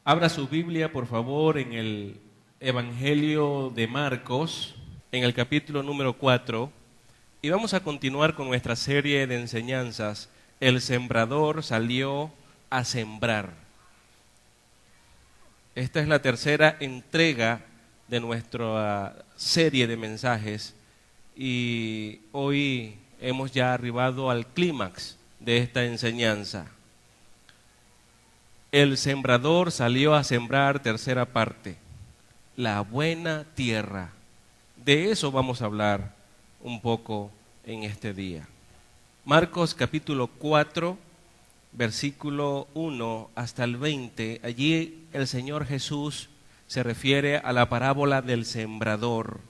Abra su Biblia, por favor, en el Evangelio de Marcos, en el capítulo número 4, y vamos a continuar con nuestra serie de enseñanzas. El sembrador salió a sembrar. Esta es la tercera entrega de nuestra serie de mensajes y hoy hemos ya arribado al clímax de esta enseñanza. El sembrador salió a sembrar, tercera parte, la buena tierra. De eso vamos a hablar un poco en este día. Marcos capítulo 4, versículo 1 hasta el 20, allí el Señor Jesús se refiere a la parábola del sembrador.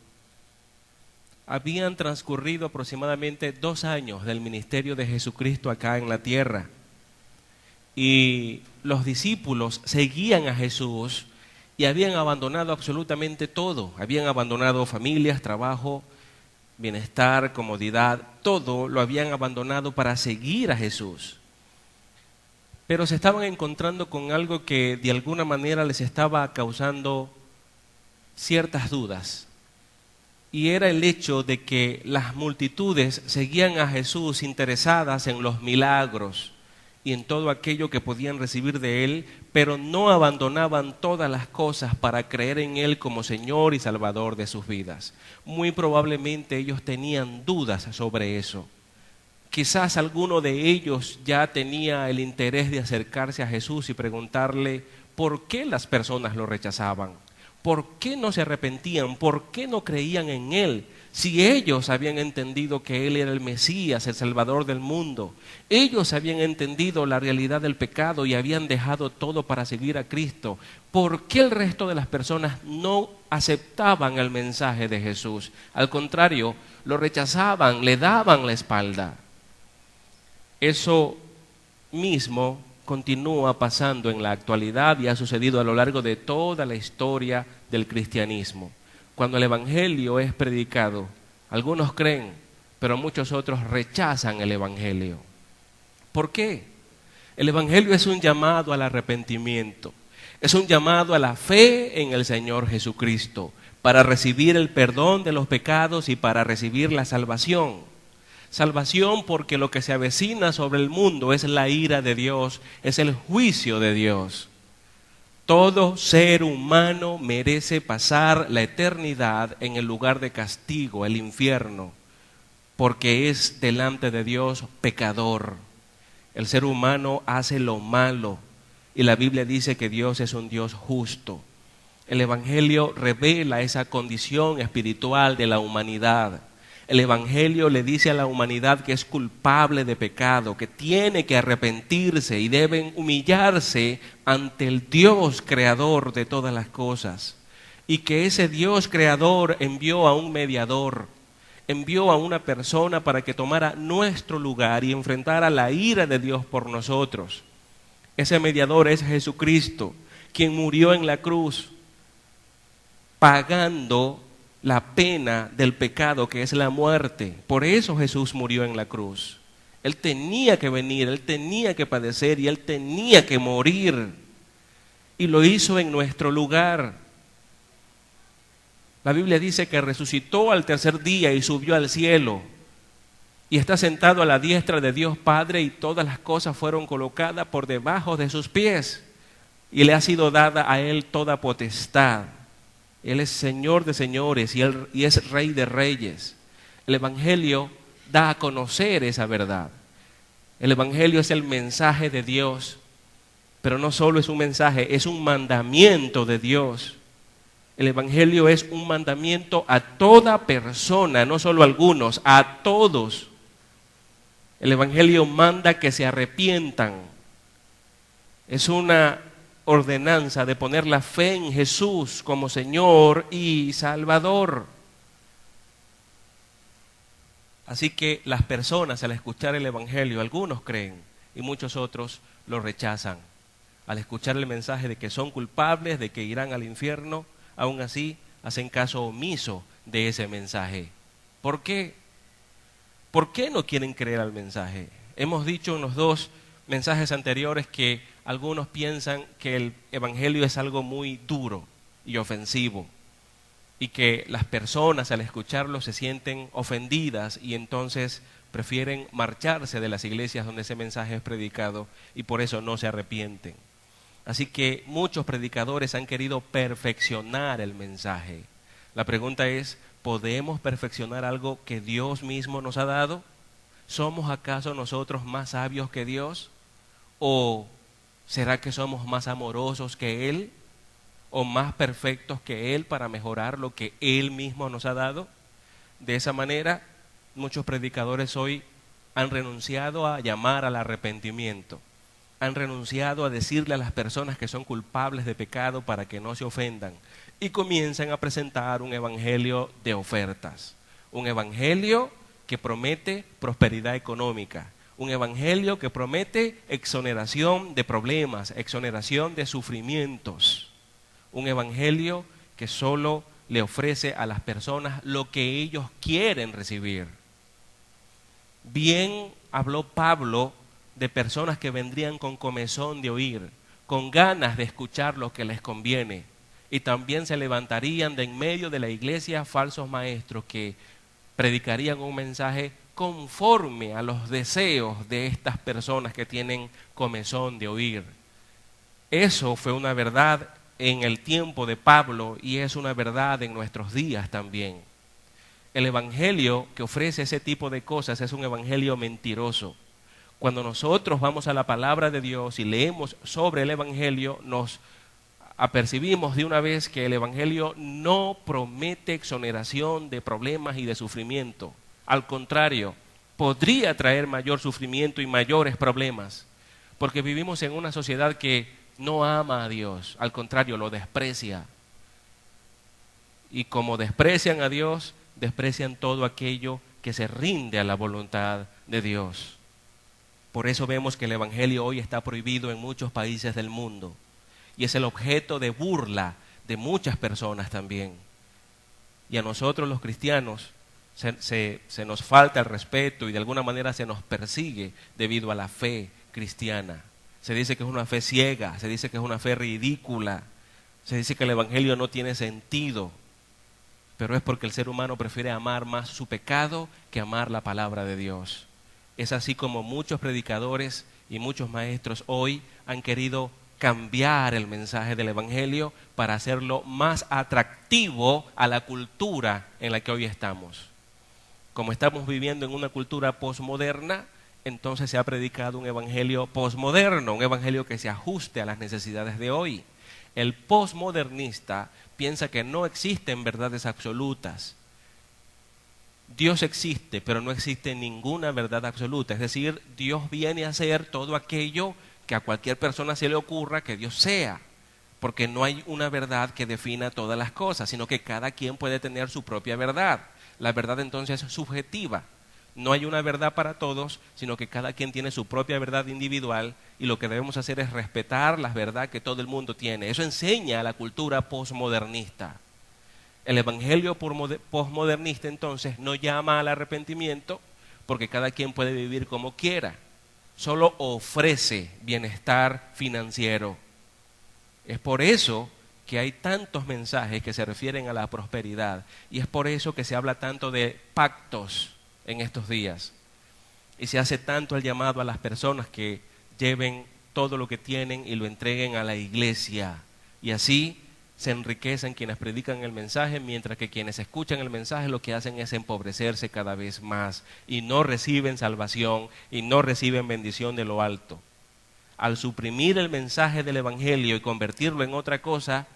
Habían transcurrido aproximadamente 2 años del ministerio de Jesucristo acá en la tierra. Y los discípulos seguían a Jesús y habían abandonado absolutamente todo. Habían abandonado familias, trabajo, bienestar, comodidad, todo lo habían abandonado para seguir a Jesús. Pero se estaban encontrando con algo que de alguna manera les estaba causando ciertas dudas. Y era el hecho de que las multitudes seguían a Jesús interesadas en los milagros y en todo aquello que podían recibir de Él, pero no abandonaban todas las cosas para creer en Él como Señor y Salvador de sus vidas. Muy probablemente ellos tenían dudas sobre eso. Quizás alguno de ellos ya tenía el interés de acercarse a Jesús y preguntarle por qué las personas lo rechazaban, por qué no se arrepentían, por qué no creían en Él. Si ellos habían entendido que Él era el Mesías, el Salvador del mundo, ellos habían entendido la realidad del pecado y habían dejado todo para seguir a Cristo, ¿por qué el resto de las personas no aceptaban el mensaje de Jesús? Al contrario, lo rechazaban, le daban la espalda. Eso mismo continúa pasando en la actualidad y ha sucedido a lo largo de toda la historia del cristianismo. Cuando el Evangelio es predicado, algunos creen, pero muchos otros rechazan el Evangelio. ¿Por qué? El Evangelio es un llamado al arrepentimiento, es un llamado a la fe en el Señor Jesucristo, para recibir el perdón de los pecados y para recibir la salvación. Salvación porque lo que se avecina sobre el mundo es la ira de Dios, es el juicio de Dios. Todo ser humano merece pasar la eternidad en el lugar de castigo, el infierno, porque es delante de Dios pecador. El ser humano hace lo malo y la Biblia dice que Dios es un Dios justo. El Evangelio revela esa condición espiritual de la humanidad. El Evangelio le dice a la humanidad que es culpable de pecado, que tiene que arrepentirse y deben humillarse ante el Dios creador de todas las cosas. Y que ese Dios creador envió a un mediador, envió a una persona para que tomara nuestro lugar y enfrentara la ira de Dios por nosotros. Ese mediador es Jesucristo, quien murió en la cruz, pagando la pena del pecado, que es la muerte. Por eso Jesús murió en la cruz. Él tenía que venir, Él tenía que padecer y Él tenía que morir. Y lo hizo en nuestro lugar. La Biblia dice que resucitó al tercer día y subió al cielo. Y está sentado a la diestra de Dios Padre y todas las cosas fueron colocadas por debajo de sus pies. Y le ha sido dada a Él toda potestad. Él es Señor de señores y es Rey de reyes. El Evangelio da a conocer esa verdad. El Evangelio es el mensaje de Dios, pero no solo es un mensaje, es un mandamiento de Dios. El Evangelio es un mandamiento a toda persona, no solo a algunos, a todos. El Evangelio manda que se arrepientan. Es una ordenanza de poner la fe en Jesús como Señor y Salvador. Así que las personas al escuchar el Evangelio, algunos creen y muchos otros lo rechazan. Al escuchar el mensaje de que son culpables, de que irán al infierno, aún así hacen caso omiso de ese mensaje. ¿Por qué? ¿Por qué no quieren creer al mensaje? Hemos dicho en los 2 mensajes anteriores que algunos piensan que el evangelio es algo muy duro y ofensivo, y que las personas al escucharlo se sienten ofendidas y entonces prefieren marcharse de las iglesias donde ese mensaje es predicado y por eso no se arrepienten. Así que muchos predicadores han querido perfeccionar el mensaje. La pregunta es, ¿podemos perfeccionar algo que Dios mismo nos ha dado? ¿Somos acaso nosotros más sabios que Dios? ¿O será que somos más amorosos que Él? ¿O más perfectos que Él para mejorar lo que Él mismo nos ha dado? De esa manera, muchos predicadores hoy han renunciado a llamar al arrepentimiento. Han renunciado a decirle a las personas que son culpables de pecado para que no se ofendan y comienzan a presentar un evangelio de ofertas, un evangelio que promete prosperidad económica, un evangelio que promete exoneración de problemas, exoneración de sufrimientos, un evangelio que solo le ofrece a las personas lo que ellos quieren recibir. Bien habló Pablo de personas que vendrían con comezón de oír, con ganas de escuchar lo que les conviene, y también se levantarían de en medio de la iglesia falsos maestros que predicarían un mensaje conforme a los deseos de estas personas que tienen comezón de oír. Eso fue una verdad en el tiempo de Pablo y es una verdad en nuestros días también. El evangelio que ofrece ese tipo de cosas es un evangelio mentiroso. Cuando nosotros vamos a la palabra de Dios y leemos sobre el evangelio, nos apercibimos de una vez que el evangelio no promete exoneración de problemas y de sufrimiento. Al contrario, podría traer mayor sufrimiento y mayores problemas, porque vivimos en una sociedad que no ama a Dios, al contrario, lo desprecia. Y como desprecian a Dios, desprecian todo aquello que se rinde a la voluntad de Dios. Por eso vemos que el evangelio hoy está prohibido en muchos países del mundo y es el objeto de burla de muchas personas también. Y a nosotros los cristianos se nos falta el respeto y de alguna manera se nos persigue debido a la fe cristiana. Se dice que es una fe ciega, se dice que es una fe ridícula, se dice que el evangelio no tiene sentido, pero es porque el ser humano prefiere amar más su pecado que amar la palabra de Dios. Es así como muchos predicadores y muchos maestros hoy han querido cambiar el mensaje del evangelio para hacerlo más atractivo a la cultura en la que hoy estamos. Como estamos viviendo en una cultura posmoderna, entonces se ha predicado un evangelio posmoderno, un evangelio que se ajuste a las necesidades de hoy. El posmodernista piensa que no existen verdades absolutas. Dios existe, pero no existe ninguna verdad absoluta. Es decir, Dios viene a ser todo aquello que a cualquier persona se le ocurra que Dios sea, porque no hay una verdad que defina todas las cosas, sino que cada quien puede tener su propia verdad. La verdad entonces es subjetiva. No hay una verdad para todos, sino que cada quien tiene su propia verdad individual y lo que debemos hacer es respetar la verdad que todo el mundo tiene. Eso enseña a la cultura posmodernista. El evangelio posmodernista entonces no llama al arrepentimiento porque cada quien puede vivir como quiera. Solo ofrece bienestar financiero. Es por eso que hay tantos mensajes que se refieren a la prosperidad y es por eso que se habla tanto de pactos en estos días y se hace tanto el llamado a las personas que lleven todo lo que tienen y lo entreguen a la iglesia y así se enriquecen quienes predican el mensaje, mientras que quienes escuchan el mensaje lo que hacen es empobrecerse cada vez más y no reciben salvación y no reciben bendición de lo alto. Al suprimir el mensaje del evangelio y convertirlo en otra cosa,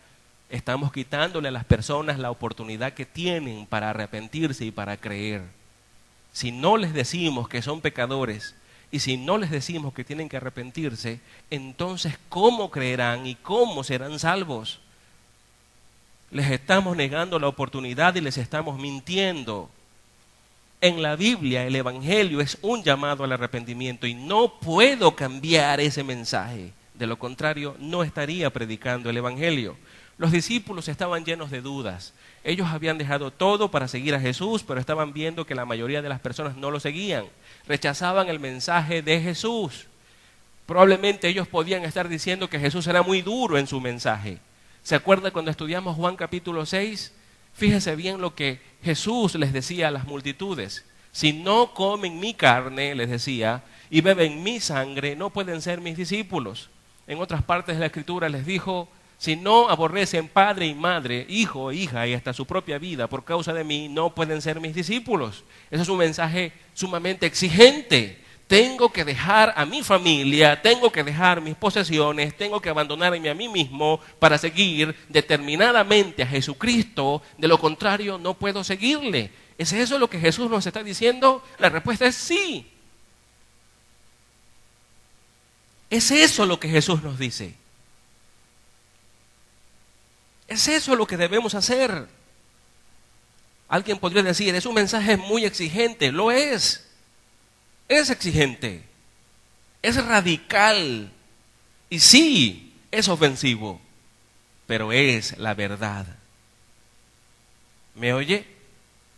estamos quitándole a las personas la oportunidad que tienen para arrepentirse y para creer. Si no les decimos que son pecadores y si no les decimos que tienen que arrepentirse, entonces ¿cómo creerán y cómo serán salvos? Les estamos negando la oportunidad y les estamos mintiendo. En la Biblia el evangelio es un llamado al arrepentimiento y no puedo cambiar ese mensaje. De lo contrario, no estaría predicando el evangelio. Los discípulos estaban llenos de dudas. Ellos habían dejado todo para seguir a Jesús, pero estaban viendo que la mayoría de las personas no lo seguían. Rechazaban el mensaje de Jesús. Probablemente ellos podían estar diciendo que Jesús era muy duro en su mensaje. ¿Se acuerda cuando estudiamos Juan capítulo 6? Fíjese bien lo que Jesús les decía a las multitudes. Si no comen mi carne, les decía, y beben mi sangre, no pueden ser mis discípulos. En otras partes de la Escritura les dijo, si no aborrecen padre y madre, hijo e hija y hasta su propia vida por causa de mí, no pueden ser mis discípulos. Ese es un mensaje sumamente exigente. Tengo que dejar a mi familia, tengo que dejar mis posesiones, tengo que abandonarme a mí mismo para seguir determinadamente a Jesucristo. De lo contrario, no puedo seguirle. ¿Es eso lo que Jesús nos está diciendo? La respuesta es sí. ¿Es eso lo que Jesús nos dice? ¿Es eso lo que debemos hacer? Alguien podría decir, es un mensaje muy exigente. Lo es. Es exigente, es radical y sí, es ofensivo, pero es la verdad. ¿Me oye?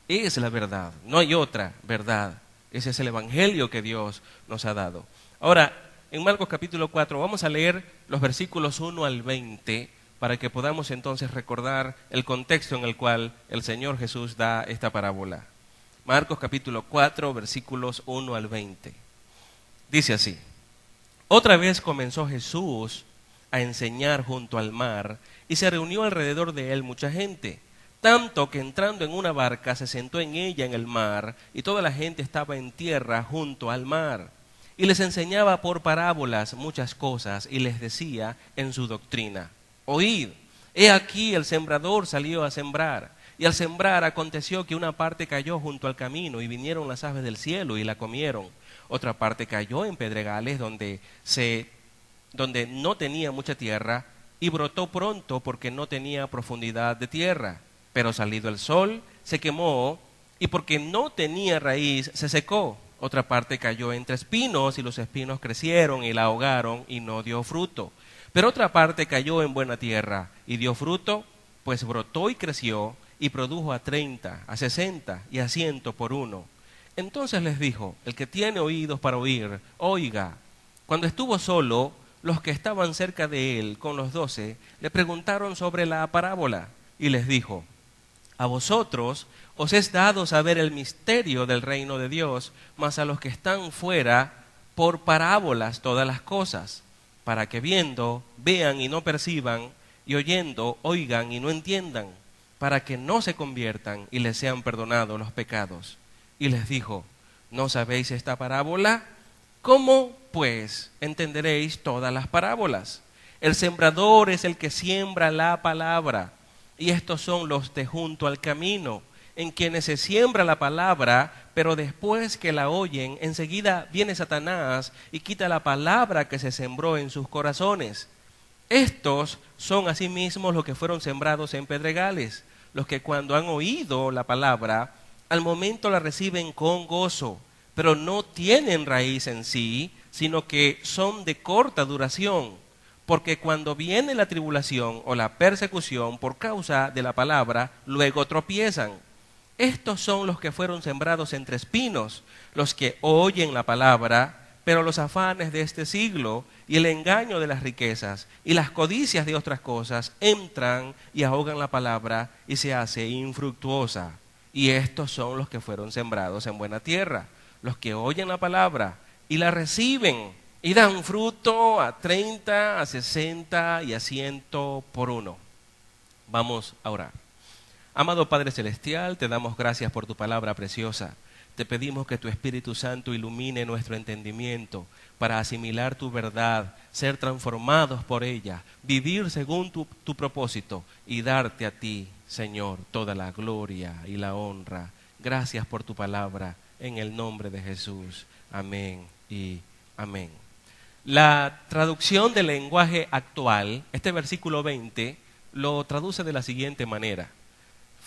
Es la verdad, no hay otra verdad. Ese es el evangelio que Dios nos ha dado. Ahora, en Marcos capítulo 4 vamos a leer los versículos 1 al 20 para que podamos entonces recordar el contexto en el cual el Señor Jesús da esta parábola. Marcos capítulo 4, versículos 1 al 20. Dice así: Otra vez comenzó Jesús a enseñar junto al mar, y se reunió alrededor de él mucha gente, tanto que entrando en una barca se sentó en ella en el mar, y toda la gente estaba en tierra junto al mar. Y les enseñaba por parábolas muchas cosas, y les decía en su doctrina: Oíd, he aquí el sembrador salió a sembrar. Y al sembrar aconteció que una parte cayó junto al camino, y vinieron las aves del cielo y la comieron. Otra parte cayó en pedregales donde no tenía mucha tierra, y brotó pronto porque no tenía profundidad de tierra. Pero salido el sol, se quemó, y porque no tenía raíz, se secó. Otra parte cayó entre espinos, y los espinos crecieron y la ahogaron, y no dio fruto. Pero otra parte cayó en buena tierra, y dio fruto, pues brotó y creció, y produjo a 30, a 60 y a 100 por uno. Entonces les dijo: el que tiene oídos para oír, oiga. Cuando estuvo solo, los que estaban cerca de él con los 12 le preguntaron sobre la parábola, y les dijo: a vosotros os es dado saber el misterio del reino de Dios, mas a los que están fuera, por parábolas todas las cosas, para que viendo, vean y no perciban, y oyendo, oigan y no entiendan, para que no se conviertan y les sean perdonados los pecados. Y les dijo: ¿no sabéis esta parábola? ¿Cómo, pues, entenderéis todas las parábolas? El sembrador es el que siembra la palabra, y estos son los de junto al camino, en quienes se siembra la palabra, pero después que la oyen, enseguida viene Satanás y quita la palabra que se sembró en sus corazones. Estos son asimismo los que fueron sembrados en pedregales, los que cuando han oído la palabra, al momento la reciben con gozo, pero no tienen raíz en sí, sino que son de corta duración, porque cuando viene la tribulación o la persecución por causa de la palabra, luego tropiezan. Estos son los que fueron sembrados entre espinos, los que oyen la palabra, pero los afanes de este siglo y el engaño de las riquezas y las codicias de otras cosas entran y ahogan la palabra y se hace infructuosa. Y estos son los que fueron sembrados en buena tierra, los que oyen la palabra y la reciben y dan fruto a 30, a 60 y a 100 por uno. Vamos a orar. Amado Padre Celestial, te damos gracias por tu palabra preciosa. Te pedimos que tu Espíritu Santo ilumine nuestro entendimiento para asimilar tu verdad, ser transformados por ella, vivir según tu propósito y darte a ti, Señor, toda la gloria y la honra. Gracias por tu palabra, en el nombre de Jesús. Amén y amén. La traducción del lenguaje actual, este versículo 20, lo traduce de la siguiente manera.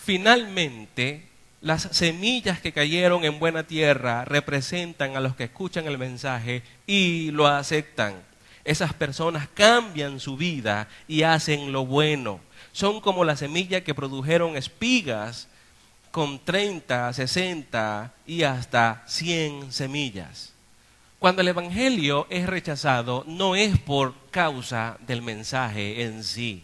Finalmente, las semillas que cayeron en buena tierra representan a los que escuchan el mensaje y lo aceptan. Esas personas cambian su vida y hacen lo bueno. Son como la semilla que produjeron espigas con 30, 60 y hasta 100 semillas. Cuando el evangelio es rechazado, no es por causa del mensaje en sí.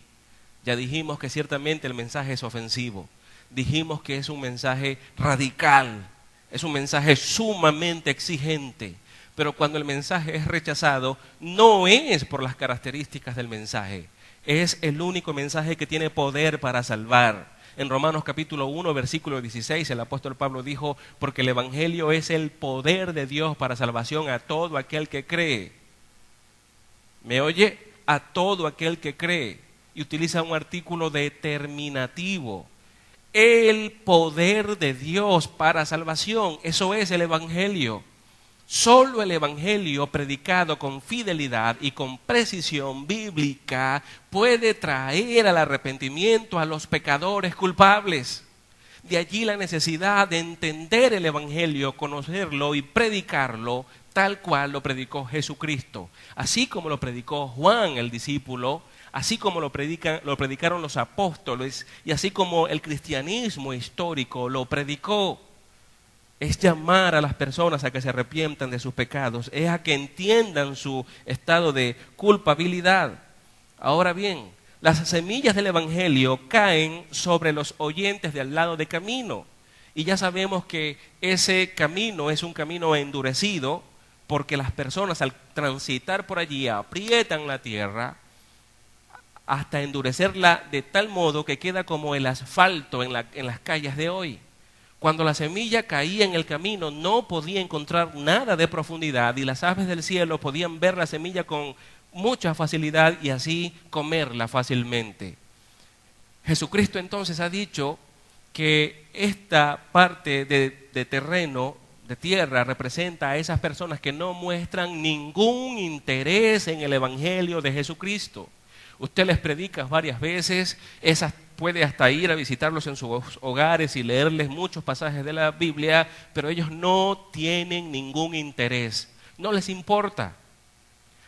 Ya dijimos que ciertamente el mensaje es ofensivo. Dijimos que es un mensaje radical, es un mensaje sumamente exigente. Pero cuando el mensaje es rechazado, no es por las características del mensaje. Es el único mensaje que tiene poder para salvar. En Romanos capítulo 1, versículo 16, el apóstol Pablo dijo, porque el evangelio es el poder de Dios para salvación a todo aquel que cree. ¿Me oye? A todo aquel que cree. Y utiliza un artículo determinativo. El poder de Dios para salvación, eso es el evangelio. Solo el evangelio predicado con fidelidad y con precisión bíblica puede traer al arrepentimiento a los pecadores culpables. De allí la necesidad de entender el evangelio, conocerlo y predicarlo tal cual lo predicó Jesucristo. Así como lo predicó Juan, el discípulo, así como lo predicaron los apóstoles y así como el cristianismo histórico lo predicó. Es llamar a las personas a que se arrepientan de sus pecados, es a que entiendan su estado de culpabilidad. Ahora bien, las semillas del evangelio caen sobre los oyentes del lado de camino. Y ya sabemos que ese camino es un camino endurecido, porque las personas al transitar por allí aprietan la tierra hasta endurecerla de tal modo que queda como el asfalto en las calles de hoy. Cuando la semilla caía en el camino no podía encontrar nada de profundidad y las aves del cielo podían ver la semilla con mucha facilidad y así comerla fácilmente. Jesucristo entonces ha dicho que esta parte de terreno, de tierra, representa a esas personas que no muestran ningún interés en el evangelio de Jesucristo. Usted les predica varias veces, esas puede hasta ir a visitarlos en sus hogares y leerles muchos pasajes de la Biblia, pero ellos no tienen ningún interés, no les importa.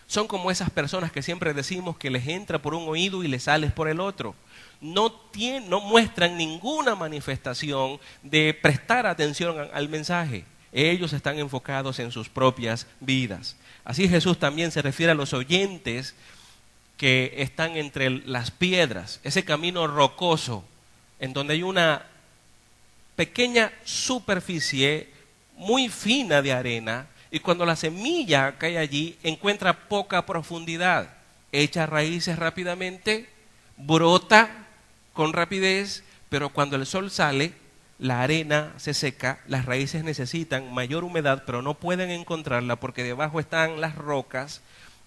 Son como esas personas que siempre decimos que les entra por un oído y les sale por el otro. No muestran ninguna manifestación de prestar atención al mensaje. Ellos están enfocados en sus propias vidas. Así Jesús también se refiere a los oyentes que están entre las piedras, ese camino rocoso, en donde hay una pequeña superficie muy fina de arena, y cuando la semilla cae allí, encuentra poca profundidad, echa raíces rápidamente, brota con rapidez, pero cuando el sol sale, la arena se seca, las raíces necesitan mayor humedad, pero no pueden encontrarla porque debajo están las rocas,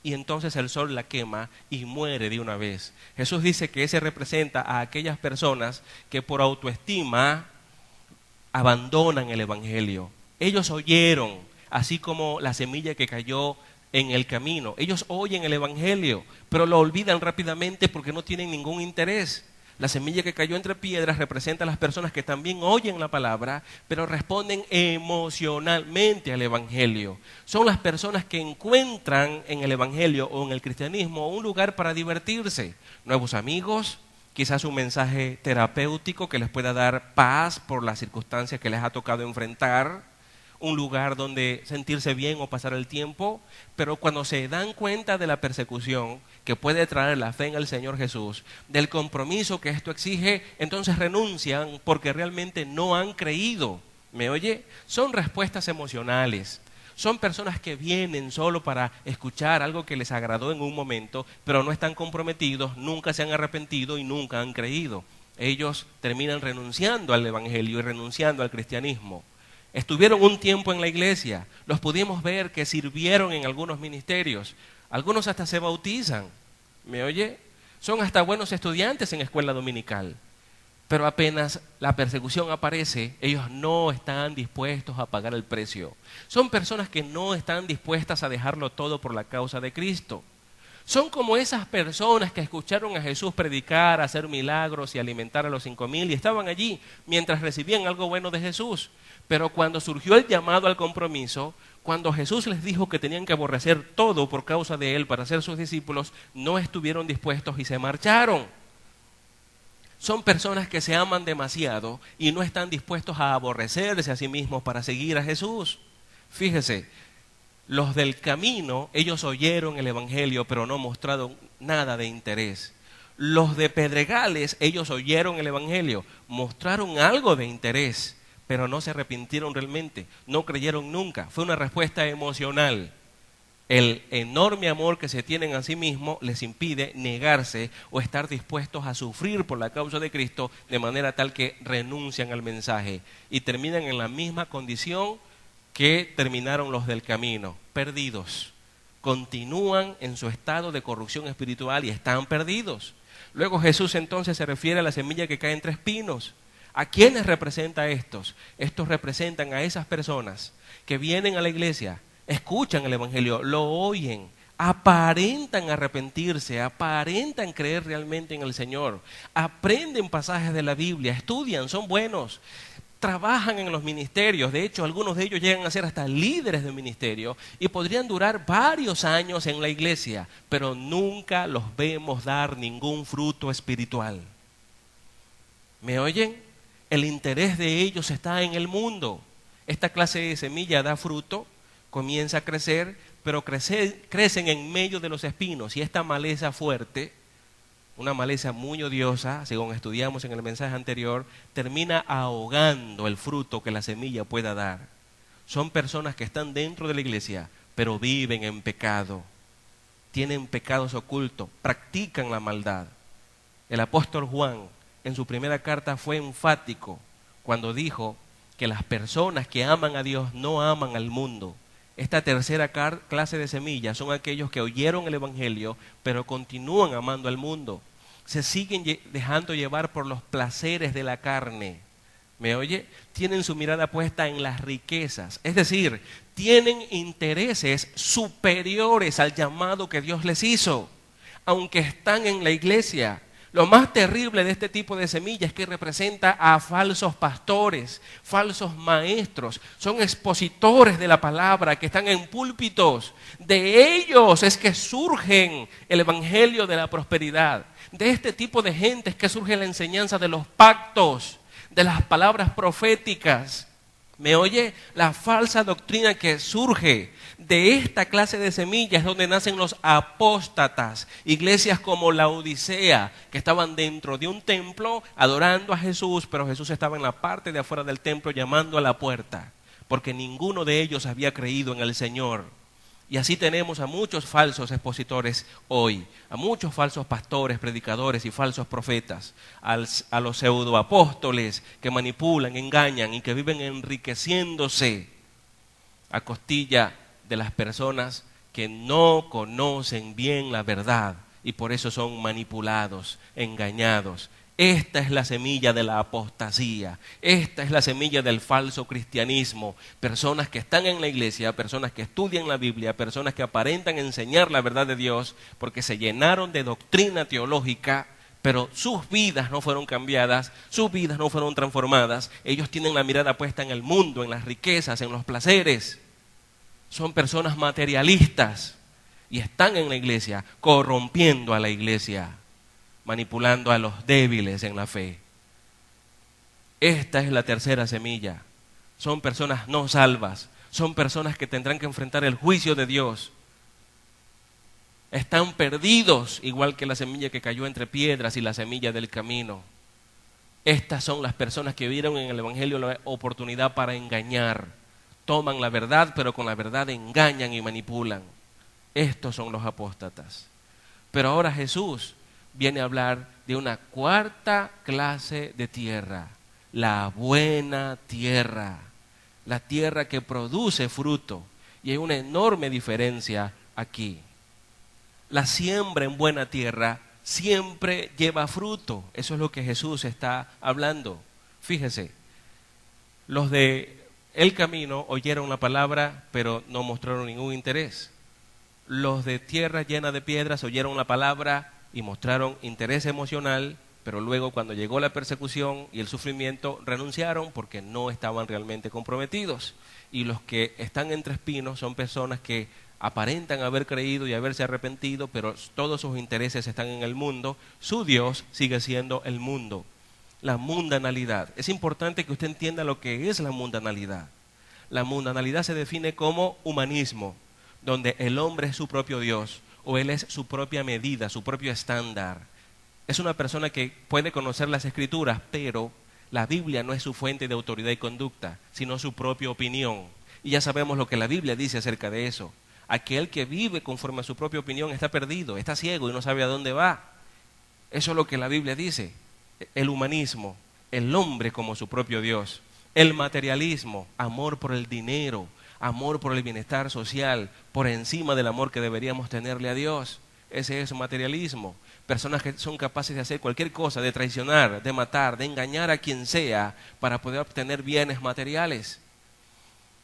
y entonces el sol la quema y muere de una vez. Jesús dice que ese representa a aquellas personas que por autoestima abandonan el evangelio. Ellos oyeron, así como la semilla que cayó en el camino. Ellos oyen el evangelio, pero lo olvidan rápidamente porque no tienen ningún interés. La semilla que cayó entre piedras representa a las personas que también oyen la palabra, pero responden emocionalmente al evangelio. Son las personas que encuentran en el evangelio o en el cristianismo un lugar para divertirse, nuevos amigos, quizás un mensaje terapéutico que les pueda dar paz por las circunstancias que les ha tocado enfrentar, un lugar donde sentirse bien o pasar el tiempo, pero cuando se dan cuenta de la persecución que puede traer la fe en el Señor Jesús, del compromiso que esto exige, entonces renuncian porque realmente no han creído. ¿Me oye? Son respuestas emocionales. Son personas que vienen solo para escuchar algo que les agradó en un momento, pero no están comprometidos, nunca se han arrepentido y nunca han creído. Ellos terminan renunciando al evangelio y renunciando al cristianismo. Estuvieron un tiempo en la iglesia, los pudimos ver que sirvieron en algunos ministerios, algunos hasta se bautizan, ¿me oye? Son hasta buenos estudiantes en escuela dominical, pero apenas la persecución aparece, ellos no están dispuestos a pagar el precio. Son personas que no están dispuestas a dejarlo todo por la causa de Cristo. Son como esas personas que escucharon a Jesús predicar, hacer milagros y alimentar a los 5,000 y estaban allí mientras recibían algo bueno de Jesús. Pero cuando surgió el llamado al compromiso, cuando Jesús les dijo que tenían que aborrecer todo por causa de Él para ser sus discípulos, no estuvieron dispuestos y se marcharon. Son personas que se aman demasiado y no están dispuestos a aborrecerse a sí mismos para seguir a Jesús. Fíjese, Los del camino, ellos oyeron el evangelio, pero no mostraron nada de interés. Los de Pedregales, ellos oyeron el evangelio, mostraron algo de interés, pero no se arrepintieron realmente, no creyeron nunca. Fue una respuesta emocional. El enorme amor que se tienen a sí mismos les impide negarse o estar dispuestos a sufrir por la causa de Cristo, de manera tal que renuncian al mensaje y terminan en la misma condición que terminaron los del camino, perdidos. Continúan en su estado de corrupción espiritual y están perdidos. Luego Jesús entonces se refiere a la semilla que cae entre espinos. ¿A quiénes representa estos? Estos representan a esas personas que vienen a la iglesia, escuchan el evangelio, lo oyen, aparentan arrepentirse, aparentan creer realmente en el Señor, aprenden pasajes de la Biblia, estudian, son buenos, trabajan en los ministerios. De hecho, algunos de ellos llegan a ser hasta líderes de ministerio y podrían durar varios años en la iglesia, pero nunca los vemos dar ningún fruto espiritual. ¿Me oyen? El interés de ellos está en el mundo. Esta clase de semilla da fruto, comienza a crecer, pero crecen en medio de los espinos, y esta maleza fuerte, una maleza muy odiosa, según estudiamos en el mensaje anterior, termina ahogando el fruto que la semilla pueda dar. Son personas que están dentro de la iglesia, pero viven en pecado, tienen pecados ocultos, practican la maldad. El apóstol Juan, en su primera carta, fue enfático cuando dijo que las personas que aman a Dios no aman al mundo. Esta tercera clase de semillas son aquellos que oyeron el evangelio, pero continúan amando al mundo. Se siguen dejando llevar por los placeres de la carne. ¿Me oye? Tienen su mirada puesta en las riquezas. Es decir, tienen intereses superiores al llamado que Dios les hizo, aunque están en la iglesia. Lo más terrible de este tipo de semilla es que representa a falsos pastores, falsos maestros, son expositores de la palabra que están en púlpitos. De ellos es que surgen el evangelio de la prosperidad. De este tipo de gente es que surge la enseñanza de los pactos, de las palabras proféticas. ¿Me oye? La falsa doctrina que surge de esta clase de semillas, donde nacen los apóstatas, iglesias como la Odisea, que estaban dentro de un templo adorando a Jesús, pero Jesús estaba en la parte de afuera del templo llamando a la puerta, porque ninguno de ellos había creído en el Señor. Y así tenemos a muchos falsos expositores hoy, a muchos falsos pastores, predicadores y falsos profetas, a los pseudoapóstoles que manipulan, engañan y que viven enriqueciéndose a costilla de las personas que no conocen bien la verdad y por eso son manipulados, engañados. Esta es la semilla de la apostasía, esta es la semilla del falso cristianismo. Personas que están en la iglesia, personas que estudian la Biblia, personas que aparentan enseñar la verdad de Dios porque se llenaron de doctrina teológica, pero sus vidas no fueron cambiadas, sus vidas no fueron transformadas. Ellos tienen la mirada puesta en el mundo, en las riquezas, en los placeres. Son personas materialistas y están en la iglesia corrompiendo a la iglesia, manipulando a los débiles en la fe. Esta es la tercera semilla. Son personas no salvas, son personas que tendrán que enfrentar el juicio de Dios. Están perdidos, igual que la semilla que cayó entre piedras y la semilla del camino. Estas son las personas que vieron en el evangelio la oportunidad para engañar. Toman la verdad, pero con la verdad engañan y manipulan. Estos son los apóstatas. Pero ahora Jesús viene a hablar de una cuarta clase de tierra, la buena tierra, la tierra que produce fruto. Y hay una enorme diferencia aquí. La siembra en buena tierra siempre lleva fruto. Eso es lo que Jesús está hablando. Fíjese, los de el camino oyeron la palabra, pero no mostraron ningún interés. Los de tierra llena de piedras oyeron la palabra y mostraron interés emocional, pero luego cuando llegó la persecución y el sufrimiento renunciaron porque no estaban realmente comprometidos. Y los que están entre espinos son personas que aparentan haber creído y haberse arrepentido, pero todos sus intereses están en el mundo. Su Dios sigue siendo el mundo, la mundanalidad. Es importante que usted entienda lo que es la mundanalidad. La mundanalidad se define como humanismo. donde el hombre es su propio Dios o él es su propia medida, su propio estándar. Es una persona que puede conocer las Escrituras, pero la Biblia no es su fuente de autoridad y conducta, sino su propia opinión. Y ya sabemos lo que la Biblia dice acerca de eso. Aquel que vive conforme a su propia opinión está perdido, está ciego y no sabe a dónde va. Eso es lo que la Biblia dice. El humanismo, el hombre como su propio Dios. El materialismo, amor por el dinero, amor por el bienestar social, por encima del amor que deberíamos tenerle a Dios. Ese es materialismo. Personas que son capaces de hacer cualquier cosa, de traicionar, de matar, de engañar a quien sea para poder obtener bienes materiales.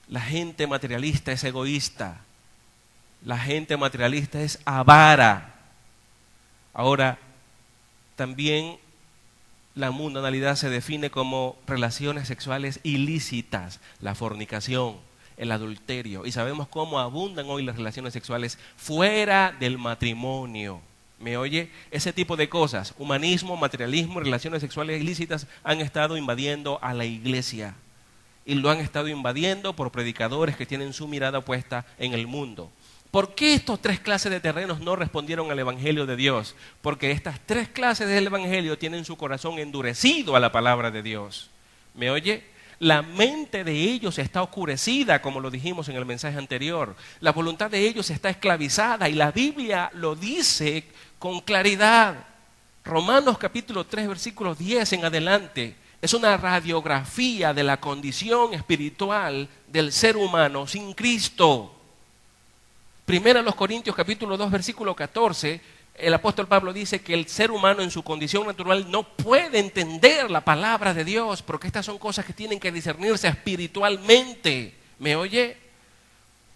La gente materialista es egoísta. La gente materialista es avara. Ahora, también la mundanalidad se define como relaciones sexuales ilícitas, la fornicación, el adulterio. Y sabemos cómo abundan hoy las relaciones sexuales fuera del matrimonio. ¿Me oye? Ese tipo de cosas, humanismo, materialismo, relaciones sexuales ilícitas, han estado invadiendo a la iglesia. Y lo han estado invadiendo por predicadores que tienen su mirada puesta en el mundo. ¿Por qué estas tres clases de terrenos no respondieron al Evangelio de Dios? Porque estas tres clases del Evangelio tienen su corazón endurecido a la palabra de Dios. ¿Me oye? La mente de ellos está oscurecida, como lo dijimos en el mensaje anterior. La voluntad de ellos está esclavizada y la Biblia lo dice con claridad. Romanos capítulo 3, versículo 10 en adelante, es una radiografía de la condición espiritual del ser humano sin Cristo. Primero los Corintios capítulo 2 versículo 14, el apóstol Pablo dice que el ser humano en su condición natural no puede entender la palabra de Dios, porque estas son cosas que tienen que discernirse espiritualmente. ¿Me oye?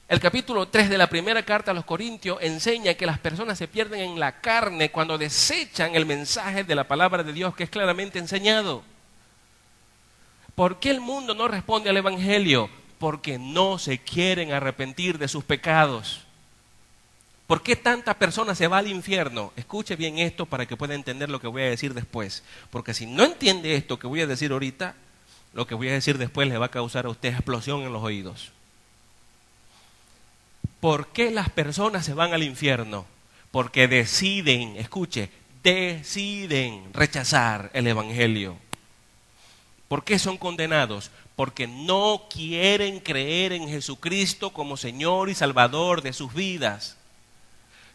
El capítulo 3 de la primera carta a los Corintios enseña que las personas se pierden en la carne cuando desechan el mensaje de la palabra de Dios que es claramente enseñado. ¿Por qué el mundo no responde al Evangelio? Porque no se quieren arrepentir de sus pecados. ¿Por qué tanta persona se va al infierno? Escuche bien esto para que pueda entender lo que voy a decir después. Porque si no entiende esto que voy a decir ahorita, lo que voy a decir después le va a causar a usted explosión en los oídos. ¿Por qué las personas se van al infierno? Porque deciden, escuche, deciden rechazar el Evangelio. ¿Por qué son condenados? Porque no quieren creer en Jesucristo como Señor y Salvador de sus vidas.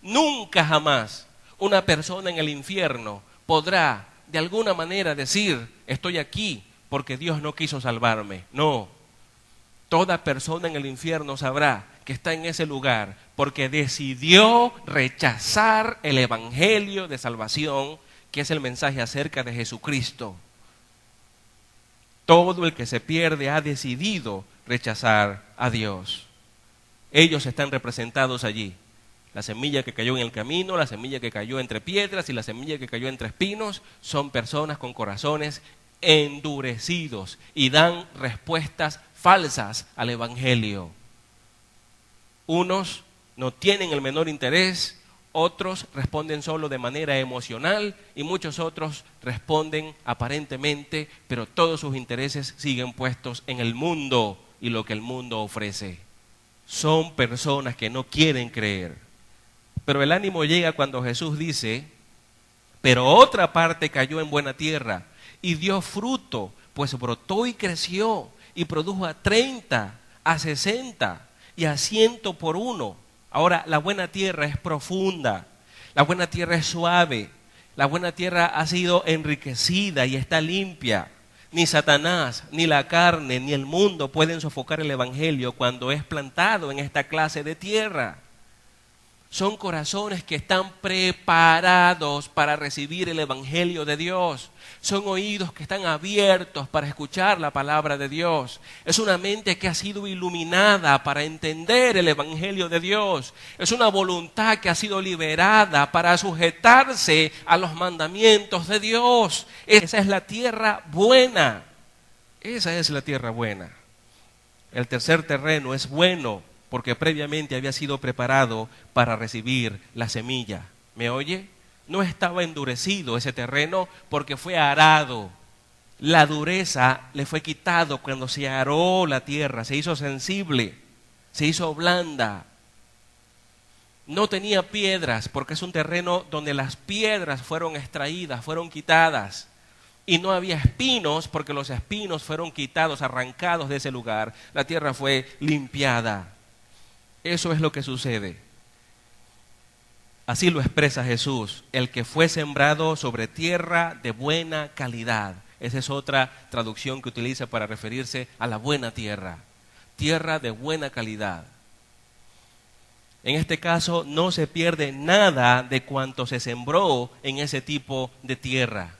Nunca jamás una persona en el infierno podrá de alguna manera decir, estoy aquí porque Dios no quiso salvarme. No, toda persona en el infierno sabrá que está en ese lugar porque decidió rechazar el Evangelio de salvación, que es el mensaje acerca de Jesucristo. Todo el que se pierde ha decidido rechazar a Dios. Ellos están representados allí. La semilla que cayó en el camino, la semilla que cayó entre piedras y la semilla que cayó entre espinos son personas con corazones endurecidos y dan respuestas falsas al Evangelio. Unos no tienen el menor interés, otros responden solo de manera emocional y muchos otros responden aparentemente, pero todos sus intereses siguen puestos en el mundo y lo que el mundo ofrece. Son personas que no quieren creer. Pero el ánimo llega cuando Jesús dice, pero otra parte cayó en buena tierra y dio fruto, pues brotó y creció y produjo a 30, a 60 y a 100 por uno. Ahora, la buena tierra es profunda, la buena tierra es suave, la buena tierra ha sido enriquecida y está limpia. Ni Satanás, ni la carne, ni el mundo pueden sofocar el Evangelio cuando es plantado en esta clase de tierra. Son corazones que están preparados para recibir el Evangelio de Dios. Son oídos que están abiertos para escuchar la palabra de Dios. Es una mente que ha sido iluminada para entender el Evangelio de Dios. Es una voluntad que ha sido liberada para sujetarse a los mandamientos de Dios. Esa es la tierra buena. Esa es la tierra buena. El tercer terreno es bueno, porque previamente había sido preparado para recibir la semilla. ¿Me oye? No estaba endurecido ese terreno porque fue arado. La dureza le fue quitado cuando se aró la tierra, se hizo sensible, se hizo blanda. No tenía piedras porque es un terreno donde las piedras fueron extraídas, fueron quitadas. Y no había espinos porque los espinos fueron quitados, arrancados de ese lugar. La tierra fue limpiada. Eso es lo que sucede. Así lo expresa Jesús, el que fue sembrado sobre tierra de buena calidad. Esa es otra traducción que utiliza para referirse a la buena tierra. Tierra de buena calidad. En este caso no se pierde nada de cuanto se sembró en ese tipo de tierra.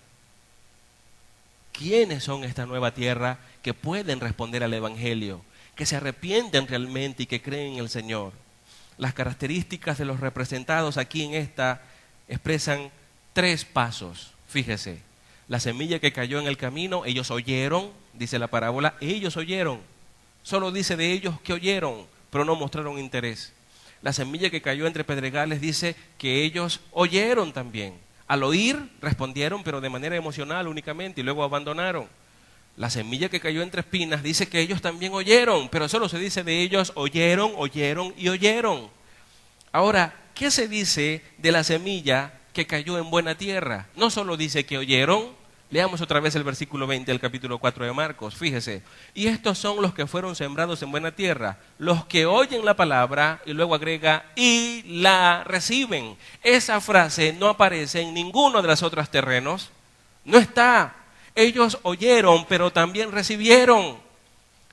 ¿Quiénes son esta nueva tierra que pueden responder al Evangelio, que se arrepienten realmente y que creen en el Señor? Las características de los representados aquí en esta expresan 3 pasos. Fíjese, la semilla que cayó en el camino, ellos oyeron, dice la parábola, ellos oyeron. Solo dice de ellos que oyeron, pero no mostraron interés. La semilla que cayó entre pedregales dice que ellos oyeron también. Al oír respondieron, pero de manera emocional únicamente, y luego abandonaron. La semilla que cayó entre espinas dice que ellos también oyeron, pero solo se dice de ellos oyeron, oyeron y oyeron. Ahora, ¿qué se dice de la semilla que cayó en buena tierra? No solo dice que oyeron. Leamos otra vez el versículo 20 del capítulo 4 de Marcos, fíjese. Y estos son los que fueron sembrados en buena tierra, los que oyen la palabra, y luego agrega, y la reciben. Esa frase no aparece en ninguno de los otros terrenos, no está. Ellos oyeron, pero también recibieron.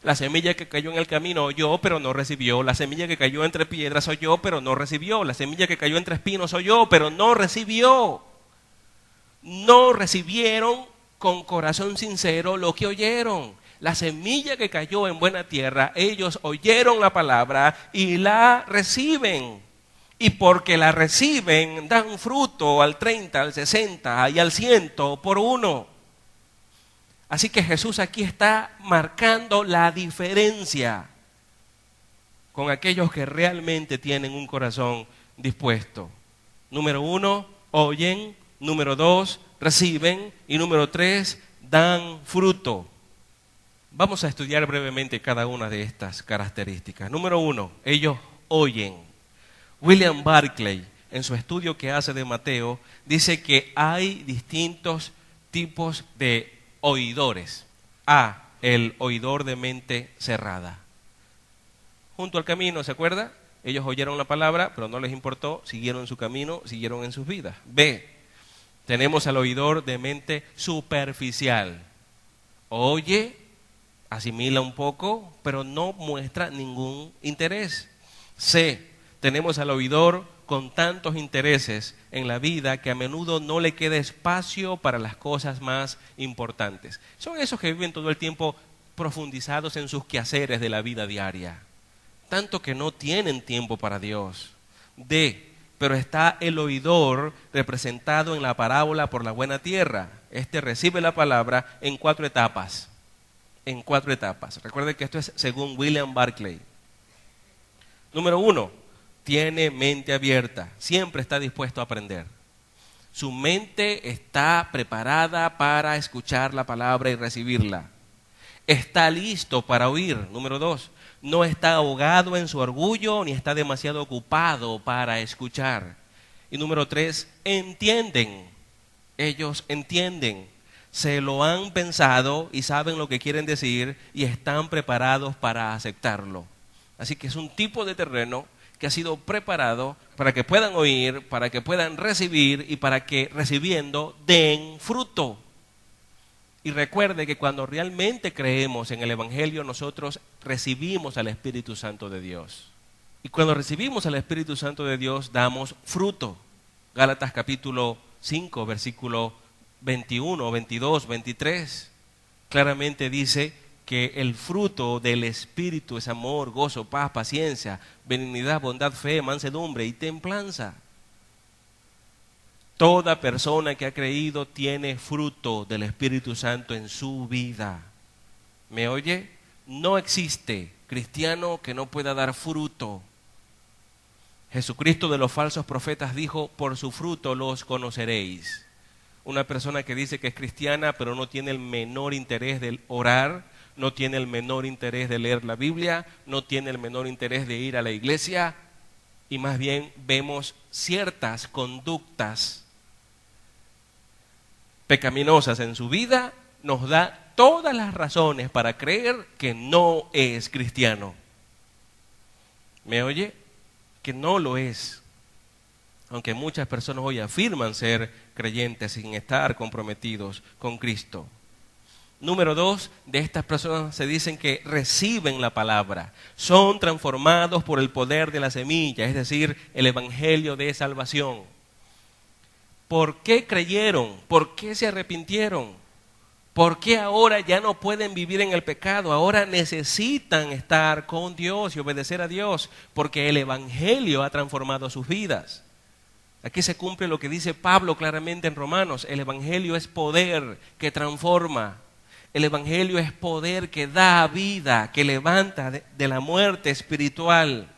La semilla que cayó en el camino oyó, pero no recibió. La semilla que cayó entre piedras oyó, pero no recibió. La semilla que cayó entre espinos oyó, pero no recibió. No recibieron con corazón sincero lo que oyeron. La semilla que cayó en buena tierra, ellos oyeron la palabra y la reciben. Y porque la reciben, dan fruto al 30, al 60 y al 100 por uno. Así que Jesús aquí está marcando la diferencia con aquellos que realmente tienen un corazón dispuesto. Número 1, oyen. Número 2, reciben. Y número 3, dan fruto. Vamos a estudiar brevemente cada una de estas características. Número 1, ellos oyen. William Barclay, en su estudio que hace de Mateo, dice que hay distintos tipos de oidores. A, el oidor de mente cerrada. Junto al camino, ¿se acuerda? Ellos oyeron la palabra, pero no les importó, siguieron su camino, siguieron en sus vidas. B, tenemos al oidor de mente superficial. Oye, asimila un poco, pero no muestra ningún interés. C, tenemos al oidor con tantos intereses en la vida que a menudo no le queda espacio para las cosas más importantes. Son esos que viven todo el tiempo profundizados en sus quehaceres de la vida diaria, tanto que no tienen tiempo para Dios. D, pero está el oidor representado en la parábola por la buena tierra. Este recibe la palabra en 4 etapas. En 4 etapas. Recuerden que esto es según William Barclay. Número 1, tiene mente abierta. Siempre está dispuesto a aprender. Su mente está preparada para escuchar la palabra y recibirla. Está listo para oír. Número 2, no está ahogado en su orgullo ni está demasiado ocupado para escuchar. Y número 3, entienden. Ellos entienden. Se lo han pensado y saben lo que quieren decir y están preparados para aceptarlo. Así que es un tipo de terreno que ha sido preparado para que puedan oír, para que puedan recibir y para que recibiendo den fruto. Y recuerde que cuando realmente creemos en el Evangelio, nosotros recibimos al Espíritu Santo de Dios. Y cuando recibimos al Espíritu Santo de Dios, damos fruto. Gálatas capítulo 5, versículo 21, 22, 23. Claramente dice que el fruto del Espíritu es amor, gozo, paz, paciencia, benignidad, bondad, fe, mansedumbre y templanza. Toda persona que ha creído tiene fruto del Espíritu Santo en su vida. ¿Me oye? No existe cristiano que no pueda dar fruto. Jesucristo de los falsos profetas dijo, por su fruto los conoceréis. Una persona que dice que es cristiana pero no tiene el menor interés de orar, no tiene el menor interés de leer la Biblia, no tiene el menor interés de ir a la iglesia, y más bien vemos ciertas conductas pecaminosas en su vida, nos da todas las razones para creer que no es cristiano. ¿Me oye? Que no lo es. Aunque muchas personas hoy afirman ser creyentes sin estar comprometidos con Cristo. Número 2, de estas personas se dicen que reciben la palabra, son transformados por el poder de la semilla, es decir, el evangelio de salvación. ¿Por qué creyeron? ¿Por qué se arrepintieron? ¿Por qué ahora ya no pueden vivir en el pecado? Ahora necesitan estar con Dios y obedecer a Dios, porque el evangelio ha transformado sus vidas. Aquí se cumple lo que dice Pablo claramente en Romanos: el evangelio es poder que transforma. El evangelio es poder que da vida, que levanta de la muerte espiritual.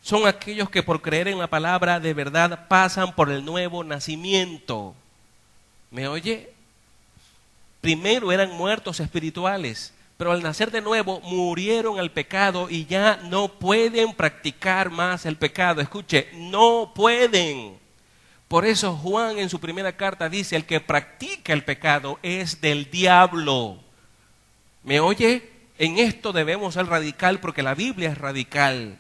Son aquellos que por creer en la palabra de verdad pasan por el nuevo nacimiento. ¿Me oye? Primero eran muertos espirituales, pero al nacer de nuevo murieron al pecado y ya no pueden practicar más el pecado. Escuche, no pueden. Por eso Juan en su primera carta dice: el que practica el pecado es del diablo. ¿Me oye? En esto debemos ser radical, porque la Biblia es radical.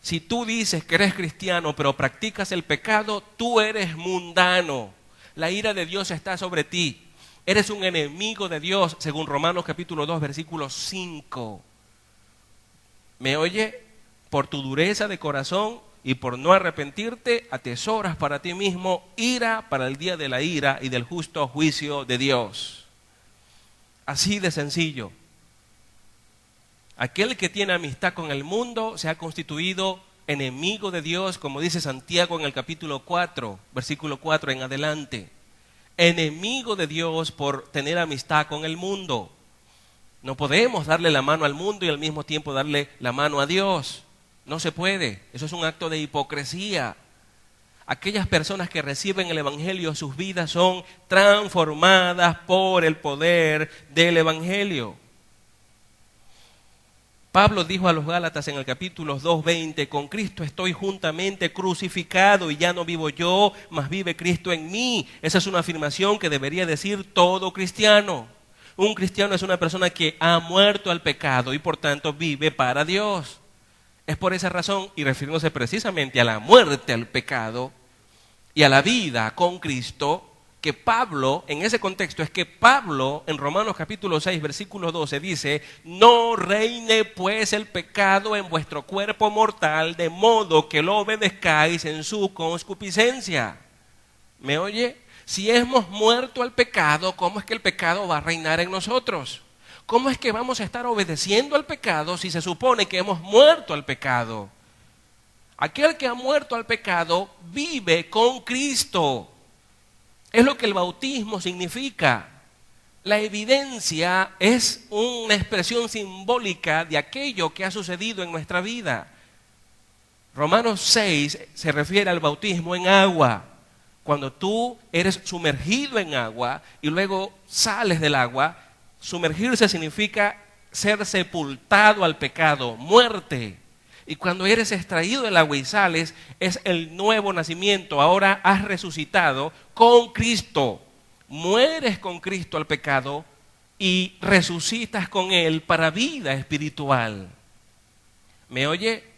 Si tú dices que eres cristiano pero practicas el pecado, tú eres mundano. La ira de Dios está sobre ti. Eres un enemigo de Dios, según Romanos capítulo 2, versículo 5. ¿Me oye? Por tu dureza de corazón y por no arrepentirte, atesoras para ti mismo ira para el día de la ira y del justo juicio de Dios. Así de sencillo. Aquel que tiene amistad con el mundo se ha constituido enemigo de Dios, como dice Santiago en el capítulo 4, versículo 4 en adelante. Enemigo de Dios por tener amistad con el mundo. No podemos darle la mano al mundo y al mismo tiempo darle la mano a Dios. No se puede. Eso es un acto de hipocresía. Aquellas personas que reciben el evangelio, sus vidas son transformadas por el poder del evangelio. Pablo dijo a los Gálatas en el capítulo 2:20: con Cristo estoy juntamente crucificado y ya no vivo yo, mas vive Cristo en mí. Esa es una afirmación que debería decir todo cristiano. Un cristiano es una persona que ha muerto al pecado y por tanto vive para Dios. Es por esa razón, y refiriéndose precisamente a la muerte al pecado y a la vida con Cristo, que Pablo, en ese contexto, es que Pablo en Romanos capítulo 6, versículo 12 dice: no reine pues el pecado en vuestro cuerpo mortal, de modo que lo obedezcáis en su concupiscencia. ¿Me oye? Si hemos muerto al pecado, ¿cómo es que el pecado va a reinar en nosotros? ¿Cómo es que vamos a estar obedeciendo al pecado si se supone que hemos muerto al pecado? Aquel que ha muerto al pecado vive con Cristo. Es lo que el bautismo significa. La evidencia es una expresión simbólica de aquello que ha sucedido en nuestra vida. Romanos 6 se refiere al bautismo en agua. Cuando tú eres sumergido en agua y luego sales del agua, sumergirse significa ser sepultado al pecado, muerte. Y cuando eres extraído del agua y sales, es el nuevo nacimiento. Ahora has resucitado con Cristo. Mueres con Cristo al pecado y resucitas con Él para vida espiritual. ¿Me oye?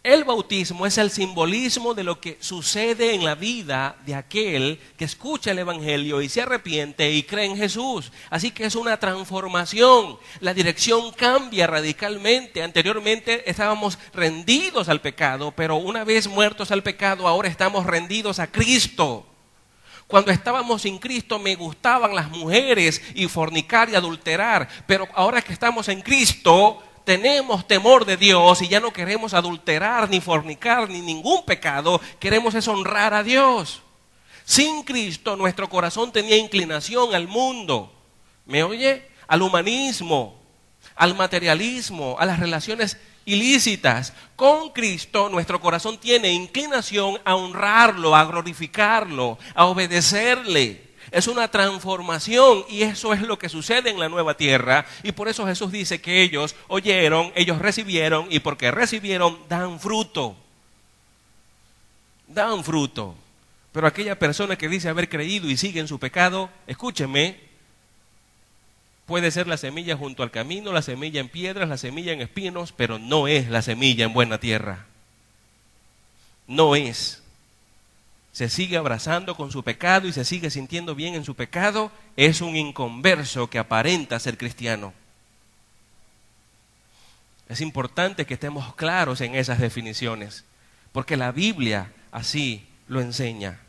El bautismo es el simbolismo de lo que sucede en la vida de aquel que escucha el evangelio y se arrepiente y cree en Jesús. Así que es una transformación. La dirección cambia radicalmente. Anteriormente estábamos rendidos al pecado, pero una vez muertos al pecado, ahora estamos rendidos a Cristo. Cuando estábamos sin Cristo me gustaban las mujeres y fornicar y adulterar, pero ahora que estamos en Cristo tenemos temor de Dios y ya no queremos adulterar, ni fornicar, ni ningún pecado. Queremos es honrar a Dios. Sin Cristo nuestro corazón tenía inclinación al mundo. ¿Me oye? Al humanismo, al materialismo, a las relaciones ilícitas. Con Cristo nuestro corazón tiene inclinación a honrarlo, a glorificarlo, a obedecerle. Es una transformación y eso es lo que sucede en la nueva tierra. Y por eso Jesús dice que ellos oyeron, ellos recibieron y porque recibieron dan fruto. Dan fruto. Pero aquella persona que dice haber creído y sigue en su pecado, escúcheme, puede ser la semilla junto al camino, la semilla en piedras, la semilla en espinos, pero no es la semilla en buena tierra. No es. Se sigue abrazando con su pecado y se sigue sintiendo bien en su pecado, es un inconverso que aparenta ser cristiano. Es importante que estemos claros en esas definiciones, porque la Biblia así lo enseña.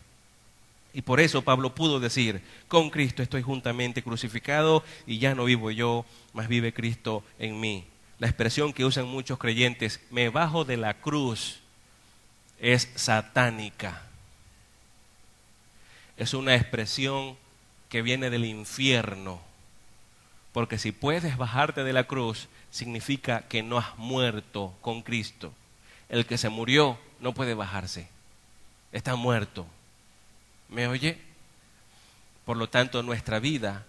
Y por eso Pablo pudo decir, con Cristo estoy juntamente crucificado y ya no vivo yo, mas vive Cristo en mí. La expresión que usan muchos creyentes, me bajo de la cruz, es satánica. Es una expresión que viene del infierno, porque si puedes bajarte de la cruz, significa que no has muerto con Cristo. El que se murió no puede bajarse, está muerto. ¿Me oye? Por lo tanto, nuestra vida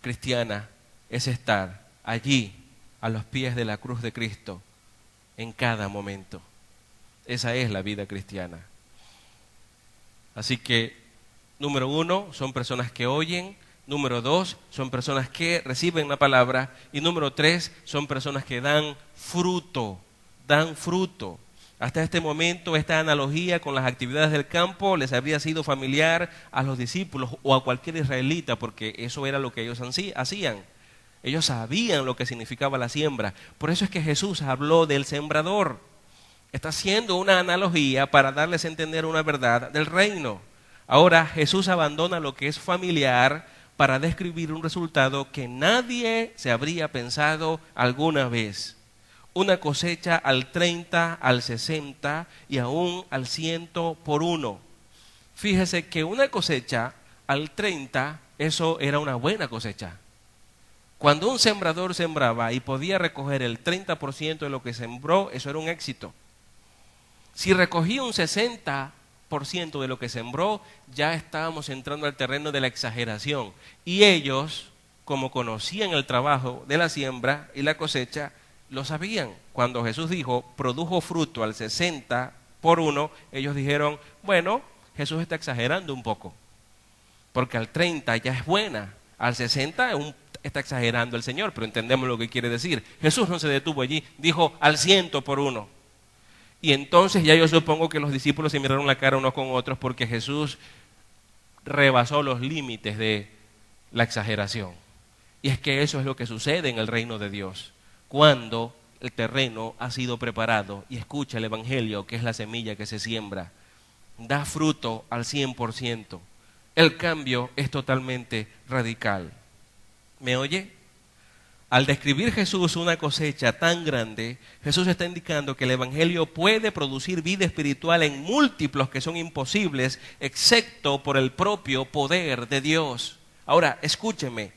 cristiana es estar allí, a los pies de la cruz de Cristo, en cada momento. Esa es la vida cristiana. Así que número 1, son personas que oyen. Número 2, son personas que reciben la palabra. Y número 3, son personas que dan fruto. Dan fruto. Hasta este momento, esta analogía con las actividades del campo les habría sido familiar a los discípulos o a cualquier israelita, porque eso era lo que ellos hacían. Ellos sabían lo que significaba la siembra. Por eso es que Jesús habló del sembrador. Está haciendo una analogía para darles a entender una verdad del reino. Ahora Jesús abandona lo que es familiar para describir un resultado que nadie se habría pensado alguna vez. Una cosecha al 30, al 60 y aún al 100 por uno. Fíjese que una cosecha al 30, eso era una buena cosecha. Cuando un sembrador sembraba y podía recoger el 30% de lo que sembró, eso era un éxito. Si recogía un 60% de lo que sembró, ya estábamos entrando al terreno de la exageración. Y ellos, como conocían el trabajo de la siembra y la cosecha, lo sabían. Cuando Jesús dijo, produjo fruto al 60 por uno, ellos dijeron, bueno, Jesús está exagerando un poco, porque al 30 ya es buena, al 60 está exagerando el Señor, pero entendemos lo que quiere decir. Jesús no se detuvo allí, dijo al 100 por uno. Y entonces ya yo supongo que los discípulos se miraron la cara unos con otros porque Jesús rebasó los límites de la exageración. Y es que eso es lo que sucede en el reino de Dios, cuando el terreno ha sido preparado y escucha el Evangelio, que es la semilla que se siembra, da fruto al 100%. El cambio es totalmente radical. ¿Me oye? Al describir Jesús una cosecha tan grande, Jesús está indicando que el Evangelio puede producir vida espiritual en múltiplos que son imposibles, excepto por el propio poder de Dios. Ahora, escúcheme,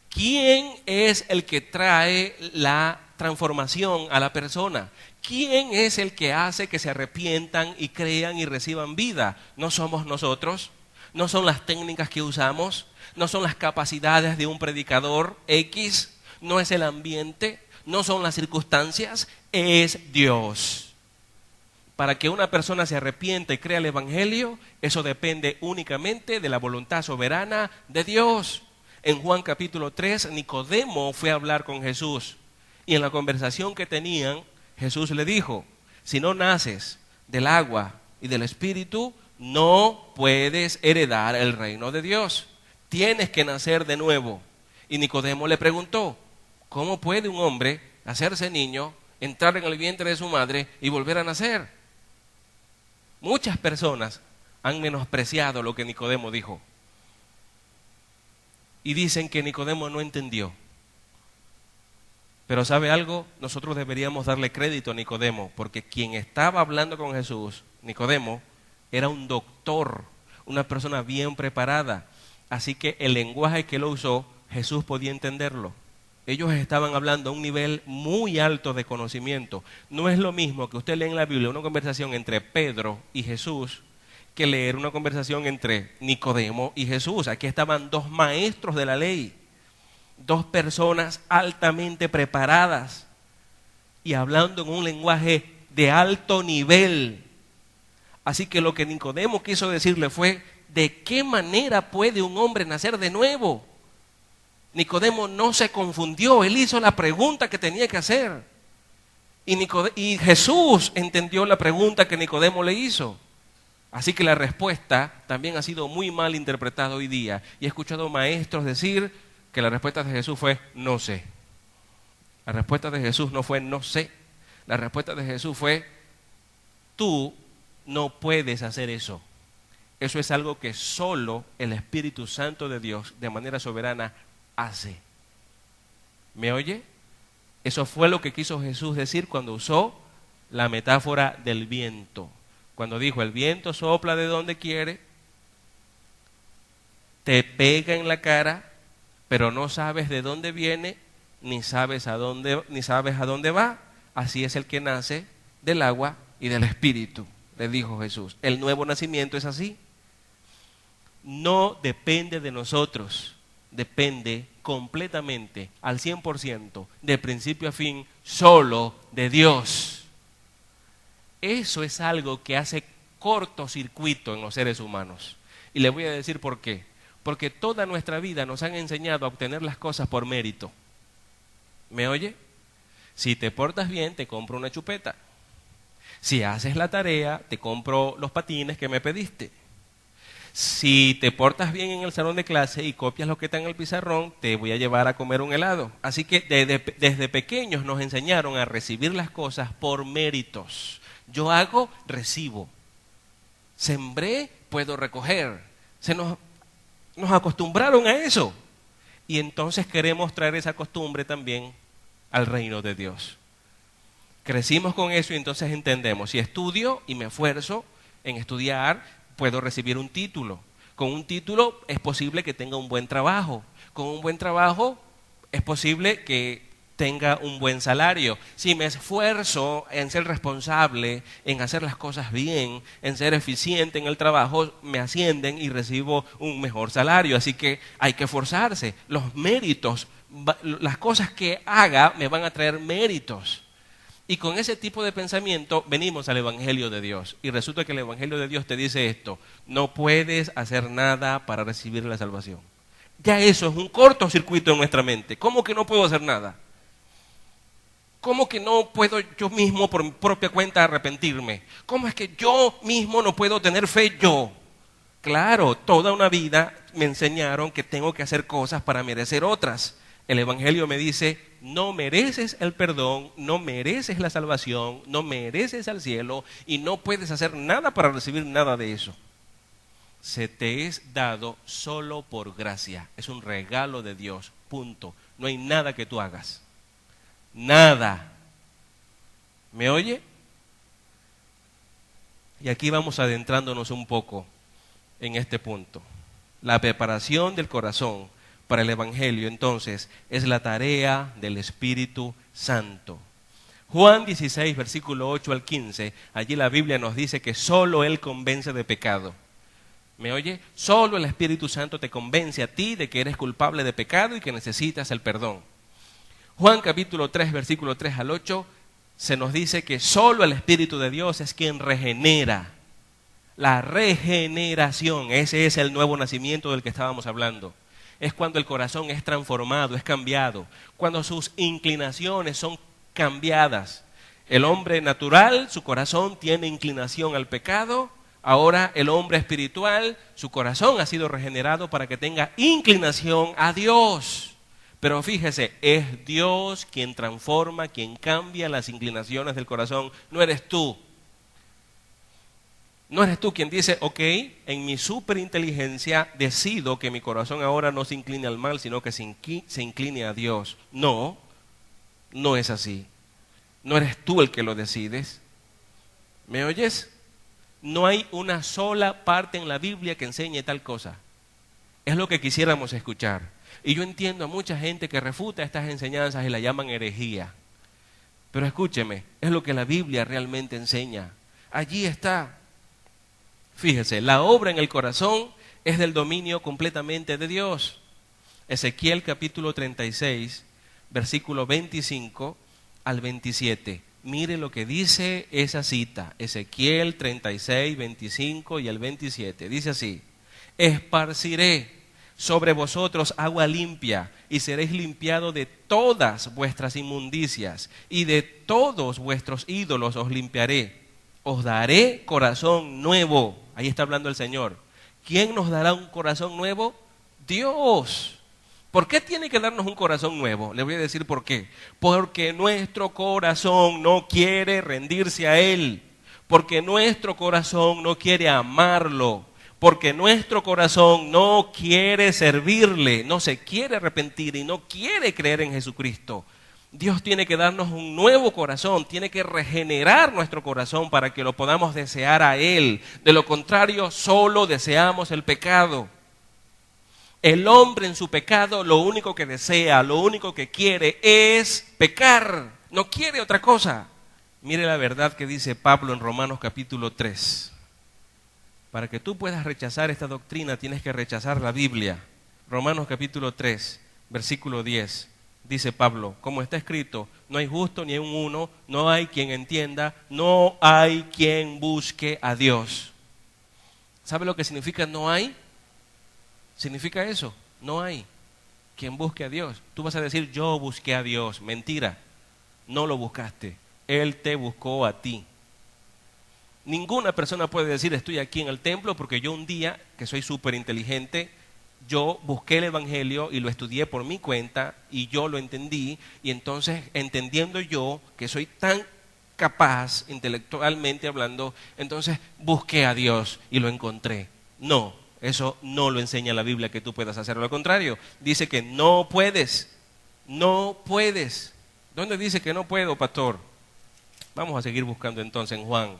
¿quién es el que trae la transformación a la persona? ¿Quién es el que hace que se arrepientan y crean y reciban vida? ¿No somos nosotros? ¿No son las técnicas que usamos? ¿No son las capacidades de un predicador X? ¿No es el ambiente? ¿No son las circunstancias? Es Dios. Para que una persona se arrepienta y crea el Evangelio, eso depende únicamente de la voluntad soberana de Dios. En Juan capítulo 3, Nicodemo fue a hablar con Jesús. Y en la conversación que tenían, Jesús le dijo, si no naces del agua y del Espíritu, no puedes heredar el reino de Dios. Tienes que nacer de nuevo. Y Nicodemo le preguntó, ¿cómo puede un hombre hacerse niño, entrar en el vientre de su madre y volver a nacer? Muchas personas han menospreciado lo que Nicodemo dijo. Y dicen que Nicodemo no entendió. Pero ¿sabe algo? Nosotros deberíamos darle crédito a Nicodemo, porque quien estaba hablando con Jesús, Nicodemo, era un doctor, una persona bien preparada. Así que el lenguaje que él usó, Jesús podía entenderlo. Ellos estaban hablando a un nivel muy alto de conocimiento. No es lo mismo que usted lee en la Biblia una conversación entre Pedro y Jesús que leer una conversación entre Nicodemo y Jesús. Aquí estaban dos maestros de la ley, dos personas altamente preparadas y hablando en un lenguaje de alto nivel. Así que lo que Nicodemo quiso decirle fue: ¿de qué manera puede un hombre nacer de nuevo? Nicodemo no se confundió, él hizo la pregunta que tenía que hacer. Y Jesús entendió la pregunta que Nicodemo le hizo. Así que la respuesta también ha sido muy mal interpretada hoy día. Y he escuchado maestros decir que la respuesta de Jesús fue: no sé. La respuesta de Jesús no fue no sé. La respuesta de Jesús fue: tú no puedes hacer eso. Eso es algo que solo el Espíritu Santo de Dios, de manera soberana, hace. ¿Me oye? Eso fue lo que quiso Jesús decir cuando usó la metáfora del viento. Cuando dijo: el viento sopla de donde quiere, te pega en la cara, pero no sabes de dónde viene, ni sabes a dónde va. Así es el que nace del agua y del Espíritu, le dijo Jesús. El nuevo nacimiento es así. No depende de nosotros, depende completamente, al 100%, de principio a fin, solo de Dios. Eso es algo que hace cortocircuito en los seres humanos. Y le voy a decir por qué. Porque toda nuestra vida nos han enseñado a obtener las cosas por mérito. ¿Me oye? Si te portas bien, te compro una chupeta. Si haces la tarea, te compro los patines que me pediste. Si te portas bien en el salón de clase y copias lo que está en el pizarrón, te voy a llevar a comer un helado. Así que desde pequeños nos enseñaron a recibir las cosas por méritos. Yo hago, recibo. Sembré, puedo recoger. Nos acostumbraron a eso. Y entonces queremos traer esa costumbre también al reino de Dios. Crecimos con eso y entonces entendemos: si estudio y me esfuerzo en estudiar, puedo recibir un título. Con un título es posible que tenga un buen trabajo. Con un buen trabajo es posible que tenga un buen salario. Si me esfuerzo en ser responsable, en hacer las cosas bien, en ser eficiente en el trabajo, me ascienden y recibo un mejor salario. Así que hay que esforzarse. Los méritos, las cosas que haga me van a traer méritos. Y con ese tipo de pensamiento venimos al Evangelio de Dios. Y resulta que el Evangelio de Dios te dice esto: no puedes hacer nada para recibir la salvación. Ya eso es un cortocircuito en nuestra mente. ¿Cómo que no puedo hacer nada? ¿Cómo que no puedo yo mismo por mi propia cuenta arrepentirme? ¿Cómo es que yo mismo no puedo tener fe yo? Claro, toda una vida me enseñaron que tengo que hacer cosas para merecer otras. El Evangelio me dice: no mereces el perdón, no mereces la salvación, no mereces el cielo y no puedes hacer nada para recibir nada de eso. Se te es dado solo por gracia. Es un regalo de Dios, punto. No hay nada que tú hagas. Nada. ¿Me oye? Y aquí vamos adentrándonos un poco en este punto. La preparación del corazón para el Evangelio, entonces, es la tarea del Espíritu Santo. Juan 16, versículo 8 al 15, allí la Biblia nos dice que solo Él convence de pecado. ¿Me oye? Solo el Espíritu Santo te convence a ti de que eres culpable de pecado y que necesitas el perdón. Juan capítulo 3, versículo 3 al 8, se nos dice que solo el Espíritu de Dios es quien regenera. La regeneración, ese es el nuevo nacimiento del que estábamos hablando. Es cuando el corazón es transformado, es cambiado, cuando sus inclinaciones son cambiadas. El hombre natural, su corazón tiene inclinación al pecado. Ahora el hombre espiritual, su corazón ha sido regenerado para que tenga inclinación a Dios. Pero fíjese, es Dios quien transforma, quien cambia las inclinaciones del corazón, no eres tú. No eres tú quien dice: ok, en mi superinteligencia decido que mi corazón ahora no se incline al mal, sino que se incline a Dios. No, no es así. No eres tú el que lo decides. ¿Me oyes? No hay una sola parte en la Biblia que enseñe tal cosa. Es lo que quisiéramos escuchar. Y yo entiendo a mucha gente que refuta estas enseñanzas y la llaman herejía. Pero escúcheme, es lo que la Biblia realmente enseña. Allí está. Fíjese, la obra en el corazón es del dominio completamente de Dios. Ezequiel capítulo 36, versículo 25 al 27. Mire lo que dice esa cita, Ezequiel 36, 25 y el 27. Dice así: esparciré sobre vosotros agua limpia, y seréis limpiados de todas vuestras inmundicias, y de todos vuestros ídolos os limpiaré. Os daré corazón nuevo. Ahí está hablando el Señor. ¿Quién nos dará un corazón nuevo? Dios. ¿Por qué tiene que darnos un corazón nuevo? Le voy a decir por qué. Porque nuestro corazón no quiere rendirse a Él. Porque nuestro corazón no quiere amarlo. Porque nuestro corazón no quiere servirle, no se quiere arrepentir y no quiere creer en Jesucristo. Dios tiene que darnos un nuevo corazón, tiene que regenerar nuestro corazón para que lo podamos desear a Él. De lo contrario, solo deseamos el pecado. El hombre en su pecado lo único que desea, lo único que quiere es pecar, no quiere otra cosa. Mire la verdad que dice Pablo en Romanos capítulo 3. Para que tú puedas rechazar esta doctrina tienes que rechazar la Biblia. Romanos capítulo 3, versículo 10. Dice Pablo, como está escrito, no hay justo ni un uno, no hay quien entienda, no hay quien busque a Dios. ¿Sabe lo que significa no hay? Significa eso, no hay quien busque a Dios. Tú vas a decir, yo busqué a Dios. Mentira, no lo buscaste, Él te buscó a ti. Ninguna persona puede decir, estoy aquí en el templo porque yo un día, que soy súper inteligente, yo busqué el Evangelio y lo estudié por mi cuenta y yo lo entendí, y entonces entendiendo yo que soy tan capaz intelectualmente hablando, entonces busqué a Dios y lo encontré. No, eso no lo enseña la Biblia que tú puedas hacer. Lo contrario, dice que no puedes, no puedes. ¿Dónde dice que no puedo, pastor? Vamos a seguir buscando entonces en Juan.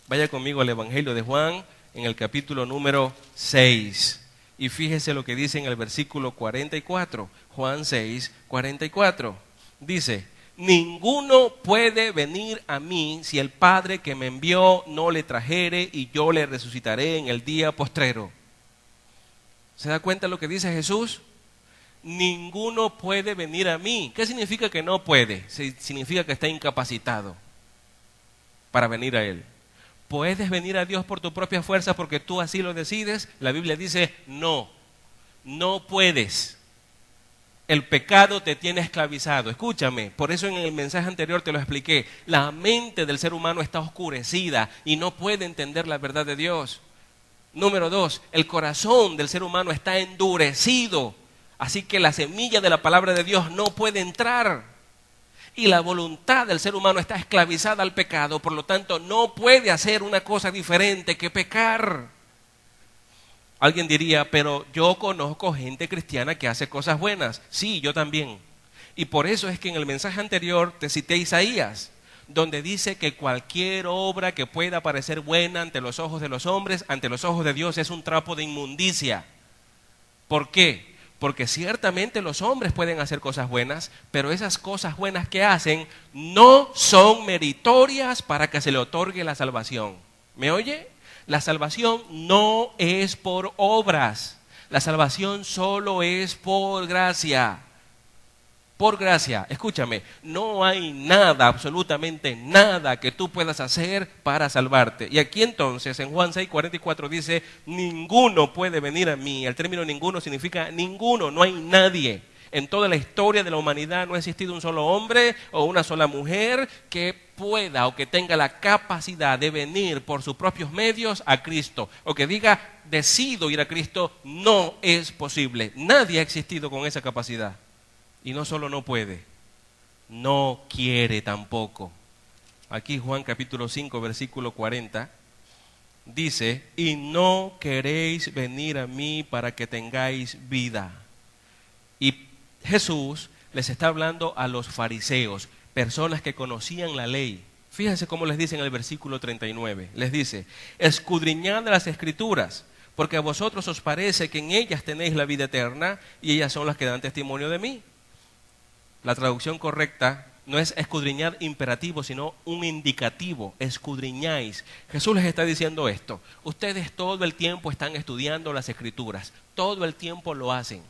Vaya conmigo al Evangelio de Juan en el capítulo número 6. Y fíjese lo que dice en el versículo 44. Juan 6, 44. Dice, ninguno puede venir a mí si el Padre que me envió no le trajere, y yo le resucitaré en el día postrero. ¿Se da cuenta lo que dice Jesús? Ninguno puede venir a mí. ¿Qué significa que no puede? Significa que está incapacitado para venir a Él. ¿Puedes venir a Dios por tu propia fuerza porque tú así lo decides? La Biblia dice, no, no puedes. El pecado te tiene esclavizado. Escúchame, por eso en el mensaje anterior te lo expliqué. La mente del ser humano está oscurecida y no puede entender la verdad de Dios. Número 2, el corazón del ser humano está endurecido. Así que la semilla de la palabra de Dios no puede entrar. Y la voluntad del ser humano está esclavizada al pecado, por lo tanto no puede hacer una cosa diferente que pecar. Alguien diría, pero yo conozco gente cristiana que hace cosas buenas. Sí, yo también. Y por eso es que en el mensaje anterior te cité Isaías, donde dice que cualquier obra que pueda parecer buena ante los ojos de los hombres, ante los ojos de Dios es un trapo de inmundicia. ¿Por qué? Porque ciertamente los hombres pueden hacer cosas buenas, pero esas cosas buenas que hacen no son meritorias para que se le otorgue la salvación. ¿Me oye? La salvación no es por obras. La salvación solo es por gracia. Por gracia, escúchame, no hay nada, absolutamente nada que tú puedas hacer para salvarte. Y aquí entonces en Juan 6:44 dice, ninguno puede venir a mí. El término ninguno significa ninguno, no hay nadie. En toda la historia de la humanidad no ha existido un solo hombre o una sola mujer que pueda o que tenga la capacidad de venir por sus propios medios a Cristo, o que diga, decido ir a Cristo. No es posible. Nadie ha existido con esa capacidad. Y no solo no puede, no quiere tampoco. Aquí Juan capítulo 5, versículo 40, dice, y no queréis venir a mí para que tengáis vida. Y Jesús les está hablando a los fariseos, personas que conocían la ley. Fíjense cómo les dice en el versículo 39. Les dice, escudriñad las Escrituras, porque a vosotros os parece que en ellas tenéis la vida eterna, y ellas son las que dan testimonio de mí. La traducción correcta No es escudriñar imperativo, sino un indicativo. Escudriñáis. Jesús les está diciendo esto. Ustedes todo el tiempo están estudiando las Escrituras. Todo el tiempo lo hacen.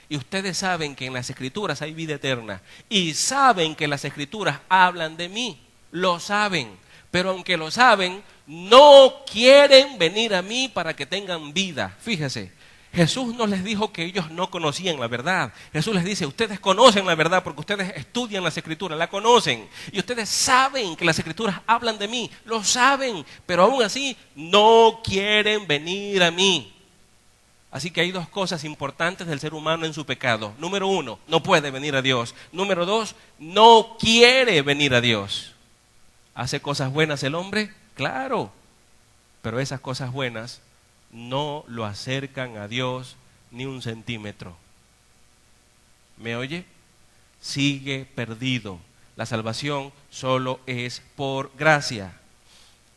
Y ustedes saben que en las Escrituras hay vida eterna. Y saben que las Escrituras hablan de mí. Lo saben. Pero aunque lo saben, no quieren venir a mí para que tengan vida. Fíjese. Jesús no les dijo que ellos no conocían la verdad. Jesús les dice, ustedes conocen la verdad porque ustedes estudian las Escrituras, la conocen. Y ustedes saben que las Escrituras hablan de mí, lo saben, pero aún así no quieren venir a mí. Así que hay dos cosas importantes del ser humano en su pecado. Número 1, no puede venir a Dios. Número 2, no quiere venir a Dios. ¿Hace cosas buenas el hombre? Claro, pero esas cosas buenas no lo acercan a Dios ni un centímetro. ¿Me oye? Sigue perdido. La salvación solo es por gracia.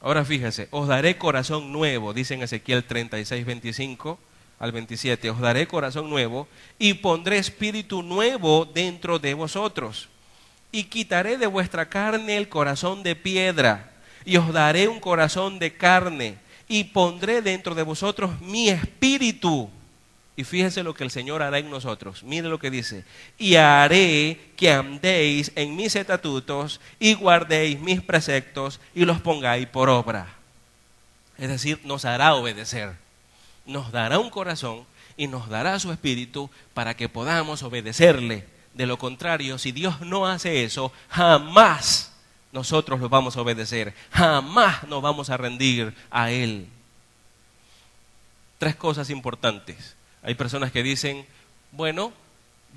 Ahora fíjese, os daré corazón nuevo, dice en Ezequiel 36, 25 al 27. Os daré corazón nuevo y pondré espíritu nuevo dentro de vosotros. Y quitaré de vuestra carne el corazón de piedra y os daré un corazón de carne. Y pondré dentro de vosotros mi espíritu. Y fíjese lo que el Señor hará en nosotros. Mire lo que dice. Y haré que andéis en mis estatutos y guardéis mis preceptos y los pongáis por obra. Es decir, nos hará obedecer. Nos dará un corazón y nos dará su espíritu para que podamos obedecerle. De lo contrario, si Dios no hace eso, jamás nosotros lo vamos a obedecer, jamás nos vamos a rendir a Él. 3 cosas importantes. Hay personas que dicen, bueno,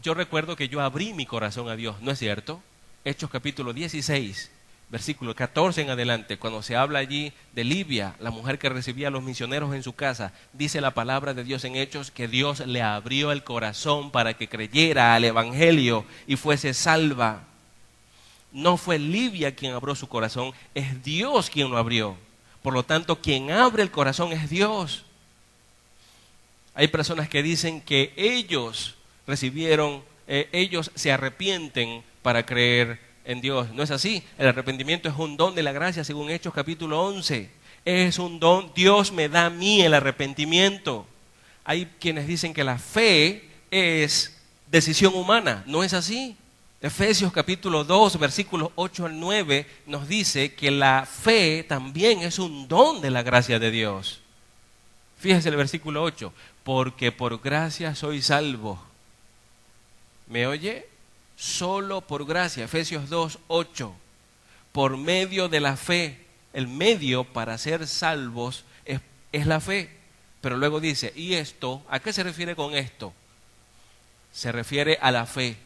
yo recuerdo que yo abrí mi corazón a Dios. ¿No es cierto? Hechos capítulo 16, versículo 14 en adelante, cuando se habla allí de Libia, la mujer que recibía a los misioneros en su casa, dice la palabra de Dios en Hechos que Dios le abrió el corazón para que creyera al Evangelio y fuese salva. No fue Libia quien abrió su corazón, es Dios quien lo abrió. Por lo tanto, quien abre el corazón es Dios. Hay personas que dicen que ellos se arrepienten para creer en Dios. No es así. El arrepentimiento es un don de la gracia, según Hechos capítulo 11. Es un don. Dios me da a mí el arrepentimiento. Hay quienes dicen que la fe es decisión humana. No es así. Efesios capítulo 2, versículos 8 al 9 nos dice que la fe también es un don de la gracia de Dios. Fíjese el versículo 8, porque por gracia soy salvo. ¿Me oye? Solo por gracia. Efesios 2, 8. Por medio de la fe. El medio para ser salvos es la fe. Pero luego dice, ¿y esto? ¿A qué se refiere con esto? Se refiere a la fe.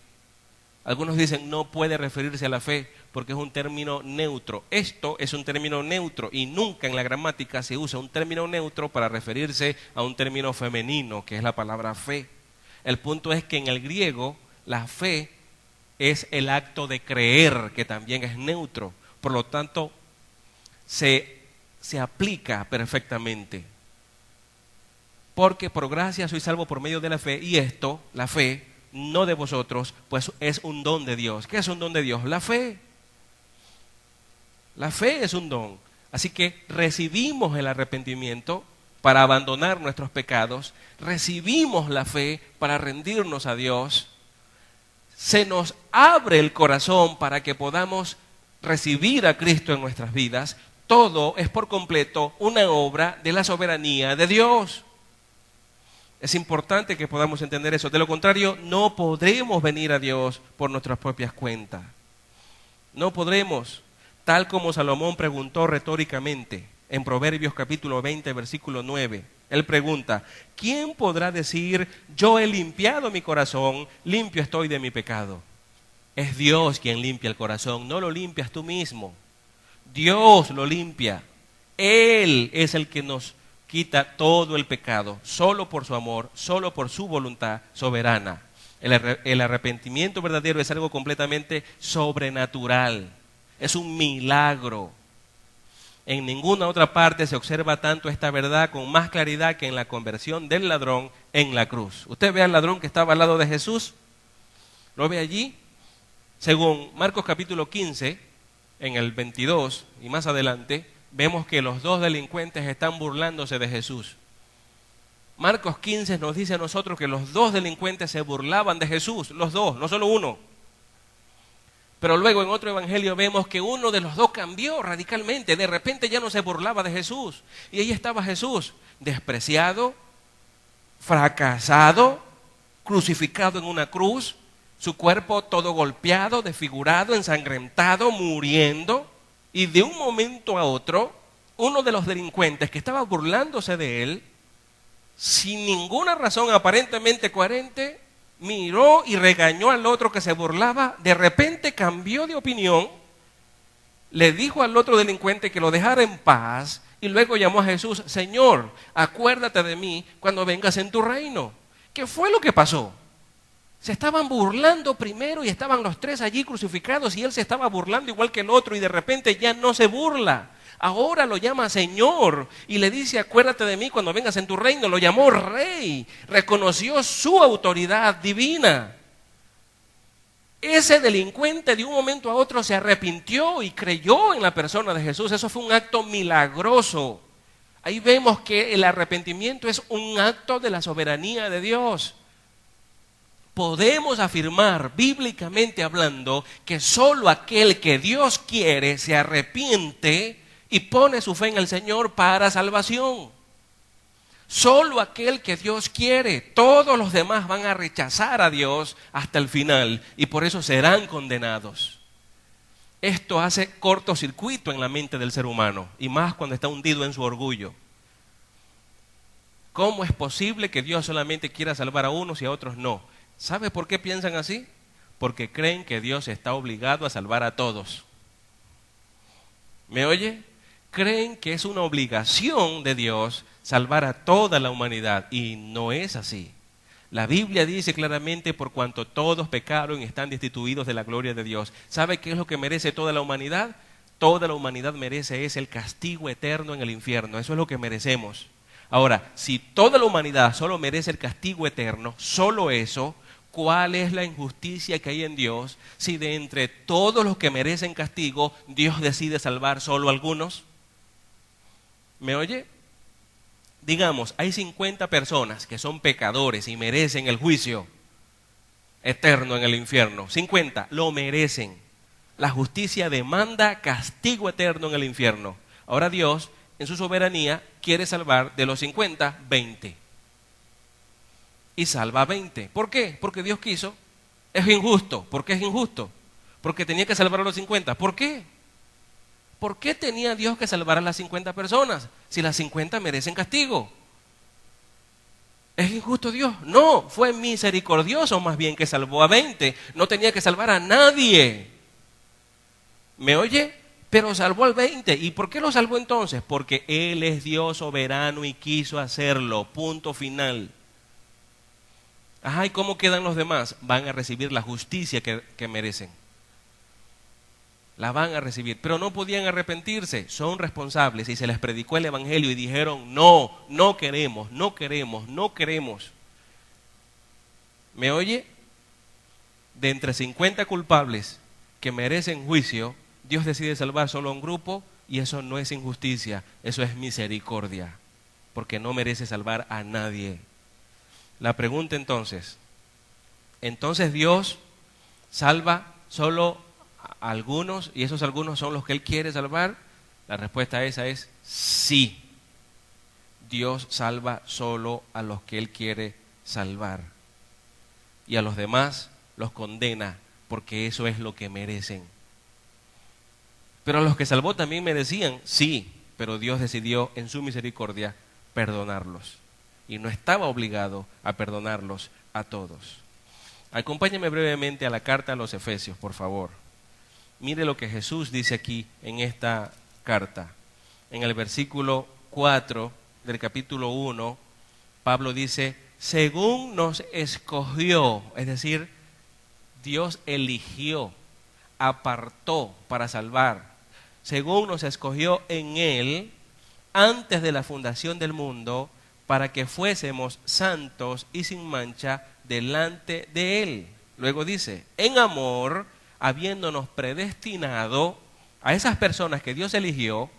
Algunos dicen no puede referirse a la fe porque es un término neutro. Esto es un término neutro y nunca en la gramática se usa un término neutro para referirse a un término femenino, que es la palabra fe. El punto es que en el griego la fe es el acto de creer, que también es neutro. Por lo tanto, se aplica perfectamente. Porque por gracia soy salvo por medio de la fe, y esto, la fe, no de vosotros, pues es un don de Dios. ¿Qué es un don de Dios? La fe. La fe es un don. Así que recibimos el arrepentimiento para abandonar nuestros pecados, recibimos la fe para rendirnos a Dios, se nos abre el corazón para que podamos recibir a Cristo en nuestras vidas. Todo es por completo una obra de la soberanía de Dios. Es importante que podamos entender eso. De lo contrario, no podremos venir a Dios por nuestras propias cuentas. No podremos, tal como Salomón preguntó retóricamente en Proverbios capítulo 20, versículo 9. Él pregunta, ¿quién podrá decir, yo he limpiado mi corazón, limpio estoy de mi pecado? Es Dios quien limpia el corazón, no lo limpias tú mismo. Dios lo limpia. Él es el que nos quita todo el pecado, solo por su amor, solo por su voluntad soberana. El arrepentimiento verdadero es algo completamente sobrenatural, es un milagro. En ninguna otra parte se observa tanto esta verdad con más claridad que en la conversión del ladrón en la cruz. Usted ve al ladrón que estaba al lado de Jesús, ¿lo ve allí? Según Marcos capítulo 15, en el 22 y más adelante, vemos que los dos delincuentes están burlándose de Jesús. Marcos 15 nos dice a nosotros que los dos delincuentes se burlaban de Jesús, los dos, no solo uno. Pero luego en otro evangelio vemos que uno de los dos cambió radicalmente. De repente ya no se burlaba de Jesús. Y ahí estaba Jesús, despreciado, fracasado, crucificado en una cruz, su cuerpo todo golpeado, desfigurado, ensangrentado, muriendo. Y de un momento a otro, uno de los delincuentes que estaba burlándose de él, sin ninguna razón aparentemente coherente, miró y regañó al otro que se burlaba, de repente cambió de opinión, le dijo al otro delincuente que lo dejara en paz y luego llamó a Jesús: Señor, acuérdate de mí cuando vengas en tu reino. ¿Qué fue lo que pasó? Se estaban burlando primero y estaban los tres allí crucificados y él se estaba burlando igual que el otro y de repente ya no se burla. Ahora lo llama Señor y le dice: acuérdate de mí cuando vengas en tu reino. Lo llamó Rey, reconoció su autoridad divina. Ese delincuente de un momento a otro se arrepintió y creyó en la persona de Jesús. Eso fue un acto milagroso. Ahí vemos que el arrepentimiento es un acto de la soberanía de Dios. Podemos afirmar, bíblicamente hablando, que solo aquel que Dios quiere se arrepiente y pone su fe en el Señor para salvación. Solo aquel que Dios quiere. Todos los demás van a rechazar a Dios hasta el final y por eso serán condenados. Esto hace cortocircuito en la mente del ser humano y más cuando está hundido en su orgullo. ¿Cómo es posible que Dios solamente quiera salvar a unos y a otros no? ¿Sabe por qué piensan así? Porque creen que Dios está obligado a salvar a todos. ¿Me oye? Creen que es una obligación de Dios salvar a toda la humanidad y no es así. La Biblia dice claramente: por cuanto todos pecaron y están destituidos de la gloria de Dios. ¿Sabe qué es lo que merece toda la humanidad? Toda la humanidad merece el castigo eterno en el infierno. Eso es lo que merecemos. Ahora, si toda la humanidad solo merece el castigo eterno, solo eso, ¿cuál es la injusticia que hay en Dios si de entre todos los que merecen castigo, Dios decide salvar solo a algunos? ¿Me oye? Digamos, hay 50 personas que son pecadores y merecen el juicio eterno en el infierno. 50 lo merecen. La justicia demanda castigo eterno en el infierno. Ahora Dios, en su soberanía, quiere salvar de los 50, 20. Y salva a 20. ¿Por qué? Porque Dios quiso. Es injusto. ¿Por qué es injusto? Porque tenía que salvar a los 50. ¿Por qué? ¿Por qué tenía Dios que salvar a las 50 personas si las 50 merecen castigo? ¿Es injusto Dios? No, fue misericordioso más bien que salvó a 20. No tenía que salvar a nadie. ¿Me oye? Pero salvó al 20. ¿Y por qué lo salvó entonces? Porque Él es Dios soberano y quiso hacerlo. Punto final. Ajá, ¿y cómo quedan los demás? Van a recibir la justicia que merecen. La van a recibir, pero no podían arrepentirse, son responsables y se les predicó el evangelio y dijeron: no, no queremos, no queremos, no queremos. ¿Me oye? De entre 50 culpables que merecen juicio, Dios decide salvar solo a un grupo y eso no es injusticia, eso es misericordia, porque no merece salvar a nadie. La pregunta entonces Dios salva solo algunos y esos algunos son los que Él quiere salvar. La respuesta a esa es sí. Dios salva solo a los que Él quiere salvar y a los demás los condena porque eso es lo que merecen. Pero a los que salvó también merecían, sí, pero Dios decidió en su misericordia perdonarlos y no estaba obligado a perdonarlos a todos. Acompáñame brevemente a la carta a los Efesios, por favor. Mire lo que Jesús dice aquí en esta carta. En el versículo 4 del capítulo 1, Pablo dice: según nos escogió, es decir, Dios eligió, apartó para salvar, según nos escogió en Él, antes de la fundación del mundo, para que fuésemos santos y sin mancha delante de Él. Luego dice: en amor, habiéndonos predestinado, a esas personas que Dios eligió,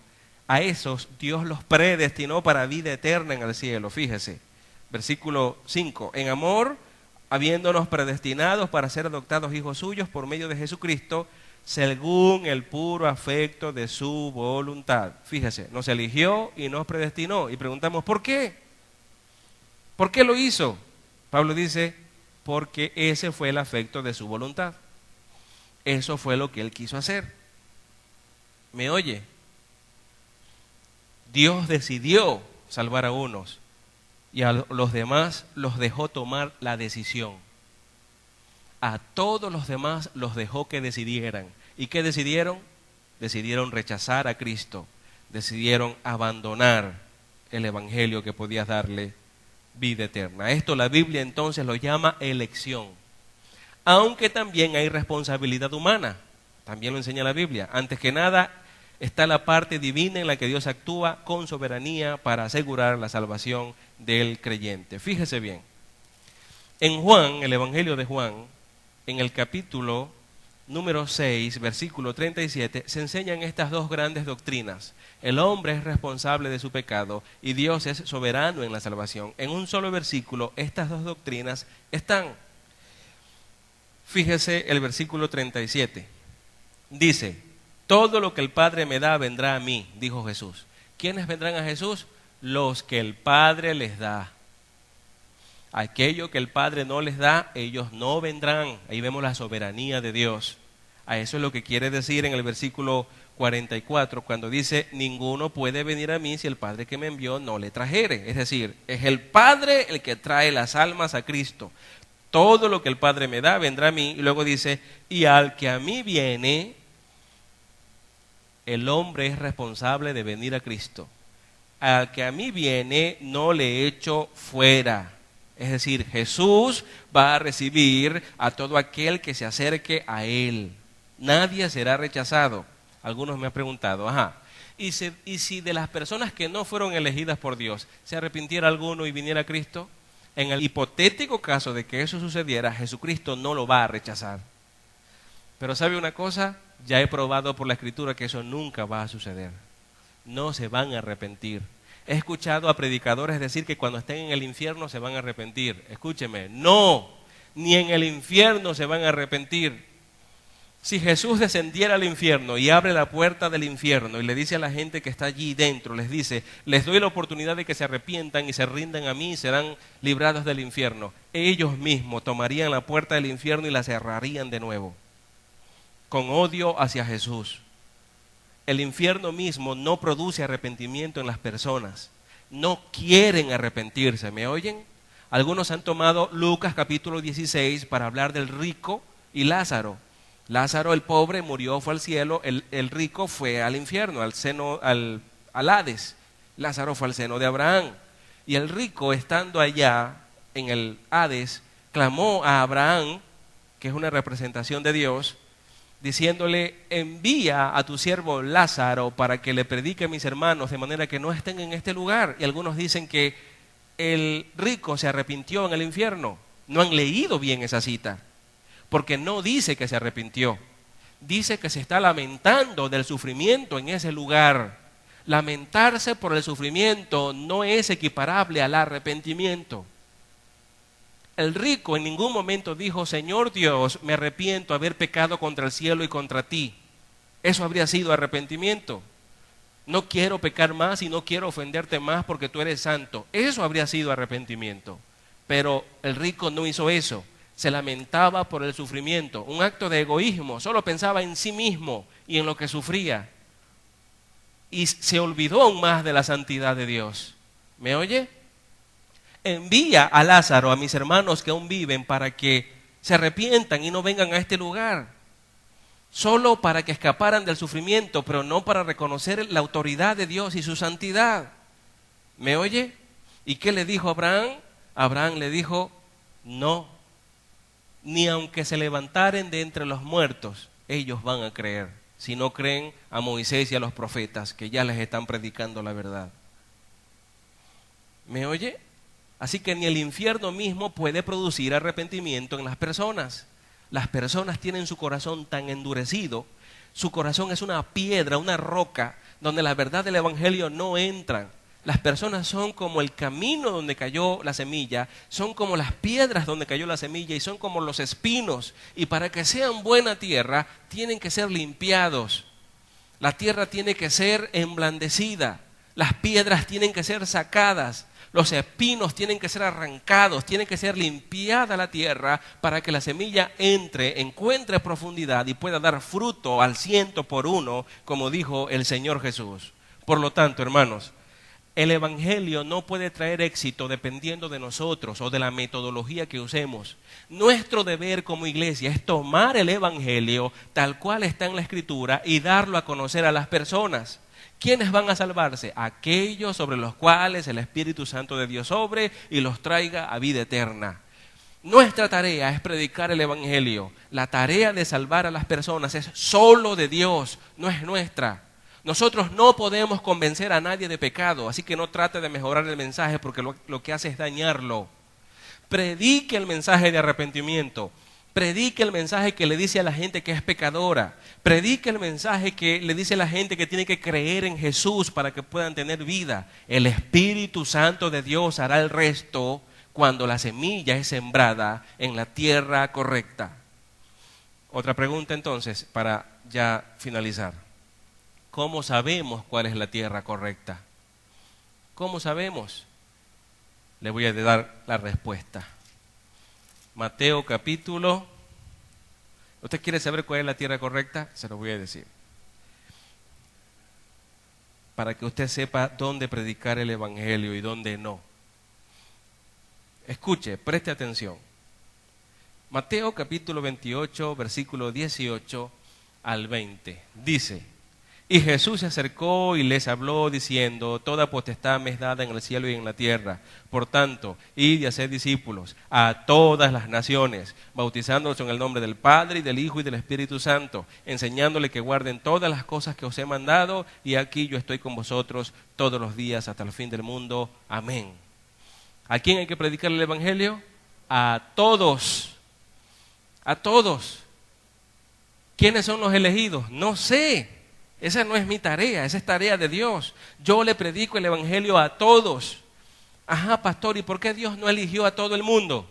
a esos Dios los predestinó para vida eterna en el cielo. Fíjese, versículo 5, en amor, habiéndonos predestinados para ser adoptados hijos suyos por medio de Jesucristo, según el puro afecto de su voluntad. Fíjese, nos eligió y nos predestinó. Y preguntamos, ¿por qué? ¿Por qué lo hizo? Pablo dice, porque ese fue el afecto de su voluntad. Eso fue lo que él quiso hacer. ¿Me oye? Dios decidió salvar a unos y a los demás los dejó tomar la decisión. A todos los demás los dejó que decidieran. ¿Y qué decidieron? Decidieron rechazar a Cristo. Decidieron abandonar el evangelio que podía darle vida eterna. Esto la Biblia entonces lo llama elección. Aunque también hay responsabilidad humana. También lo enseña la Biblia. Antes que nada está la parte divina en la que Dios actúa con soberanía para asegurar la salvación del creyente. Fíjese bien. En Juan, el Evangelio de Juan, en el capítulo número 6, versículo 37, se enseñan estas dos grandes doctrinas. El hombre es responsable de su pecado y Dios es soberano en la salvación. En un solo versículo, estas dos doctrinas están. Fíjese el versículo 37. Dice, todo lo que el Padre me da vendrá a mí, dijo Jesús. ¿Quiénes vendrán a Jesús? Los que el Padre les da. Aquello que el Padre no les da, ellos no vendrán. Ahí vemos la soberanía de Dios. A eso es lo que quiere decir en el versículo 44, cuando dice, ninguno puede venir a mí si el Padre que me envió no le trajere. Es decir, es el Padre el que trae las almas a Cristo. Todo lo que el Padre me da vendrá a mí. Y luego dice, y al que a mí viene, el hombre es responsable de venir a Cristo. Al que a mí viene, no le echo fuera. Es decir, Jesús va a recibir a todo aquel que se acerque a Él. Nadie será rechazado. Algunos me han preguntado, ¿y si de las personas que no fueron elegidas por Dios, se arrepintiera alguno y viniera a Cristo? En el hipotético caso de que eso sucediera, Jesucristo no lo va a rechazar. Pero ¿sabe una cosa? Ya he probado por la Escritura que eso nunca va a suceder. No se van a arrepentir. He escuchado a predicadores decir que cuando estén en el infierno se van a arrepentir. Escúcheme, no, ni en el infierno se van a arrepentir. Si Jesús descendiera al infierno y abre la puerta del infierno y le dice a la gente que está allí dentro, les dice, les doy la oportunidad de que se arrepientan y se rindan a mí y serán librados del infierno. Ellos mismos tomarían la puerta del infierno y la cerrarían de nuevo, con odio hacia Jesús. El infierno mismo no produce arrepentimiento en las personas. No quieren arrepentirse, ¿me oyen? Algunos han tomado Lucas capítulo 16 para hablar del rico y Lázaro. Lázaro el pobre murió, fue al cielo, el rico fue al infierno, al Hades. Lázaro fue al seno de Abraham. Y el rico, estando allá en el Hades, clamó a Abraham, que es una representación de Dios, diciéndole, envía a tu siervo Lázaro para que le predique a mis hermanos de manera que no estén en este lugar. Y algunos dicen que el rico se arrepintió en el infierno. No han leído bien esa cita, porque no dice que se arrepintió. Dice que se está lamentando del sufrimiento en ese lugar. Lamentarse por el sufrimiento no es equiparable al arrepentimiento. El rico en ningún momento dijo, Señor Dios, me arrepiento de haber pecado contra el cielo y contra ti. Eso habría sido arrepentimiento. No quiero pecar más y no quiero ofenderte más porque tú eres santo. Eso habría sido arrepentimiento. Pero el rico no hizo eso. Se lamentaba por el sufrimiento. Un acto de egoísmo. Solo pensaba en sí mismo y en lo que sufría. Y se olvidó aún más de la santidad de Dios. ¿Me oye? Envía a Lázaro, a mis hermanos que aún viven, para que se arrepientan y no vengan a este lugar. Solo para que escaparan del sufrimiento, pero no para reconocer la autoridad de Dios y su santidad. ¿Me oye? ¿Y qué le dijo Abraham? Abraham le dijo, no, ni aunque se levantaren de entre los muertos, ellos van a creer, si no creen a Moisés y a los profetas, que ya les están predicando la verdad. ¿Me oye? Así que ni el infierno mismo puede producir arrepentimiento en las personas. las personas tienen su corazón tan endurecido, su corazón es una piedra, una roca, donde la verdad del Evangelio no entra. Las personas son como el camino donde cayó la semilla, son como las piedras donde cayó la semilla y son como los espinos. Y para que sean buena tierra, tienen que ser limpiados. La tierra tiene que ser emblandecida, las piedras tienen que ser sacadas, los espinos tienen que ser arrancados, tiene que ser limpiada la tierra para que la semilla entre, encuentre profundidad y pueda dar fruto al 100%, como dijo el Señor Jesús. Por lo tanto, hermanos, el Evangelio no puede traer éxito dependiendo de nosotros o de la metodología que usemos. Nuestro deber como iglesia es tomar el Evangelio tal cual está en la Escritura y darlo a conocer a las personas. ¿Quiénes van a salvarse? Aquellos sobre los cuales el Espíritu Santo de Dios sobre y los traiga a vida eterna. Nuestra tarea es predicar el Evangelio. La tarea de salvar a las personas es solo de Dios, no es nuestra. Nosotros no podemos convencer a nadie de pecado, así que no trate de mejorar el mensaje porque lo que hace es dañarlo. Predique el mensaje de arrepentimiento, predique el mensaje que le dice a la gente que es pecadora, predique el mensaje que le dice a la gente que tiene que creer en Jesús para que puedan tener vida. El Espíritu Santo de Dios hará el resto cuando la semilla es sembrada en la tierra correcta. Otra pregunta entonces, para ya finalizar. ¿Cómo sabemos cuál es la tierra correcta? ¿Cómo sabemos? Le voy a dar la respuesta. Mateo capítulo. ¿Usted quiere saber cuál es la tierra correcta? Se lo voy a decir. Para que usted sepa dónde predicar el Evangelio y dónde no. Escuche, preste atención. Mateo capítulo 28, versículo 18 al 20. Dice: y Jesús se acercó y les habló diciendo: toda potestad me es dada en el cielo y en la tierra. Por tanto, id y haced discípulos a todas las naciones, bautizándolos en el nombre del Padre y del Hijo y del Espíritu Santo, enseñándoles que guarden todas las cosas que os he mandado, y aquí yo estoy con vosotros todos los días hasta el fin del mundo. Amén. ¿A quién hay que predicar el Evangelio? A todos. A todos. ¿Quiénes son los elegidos? No sé. Esa no es mi tarea, esa es tarea de Dios. Yo le predico el Evangelio a todos. Ajá, pastor, ¿y por qué Dios no eligió a todo el mundo?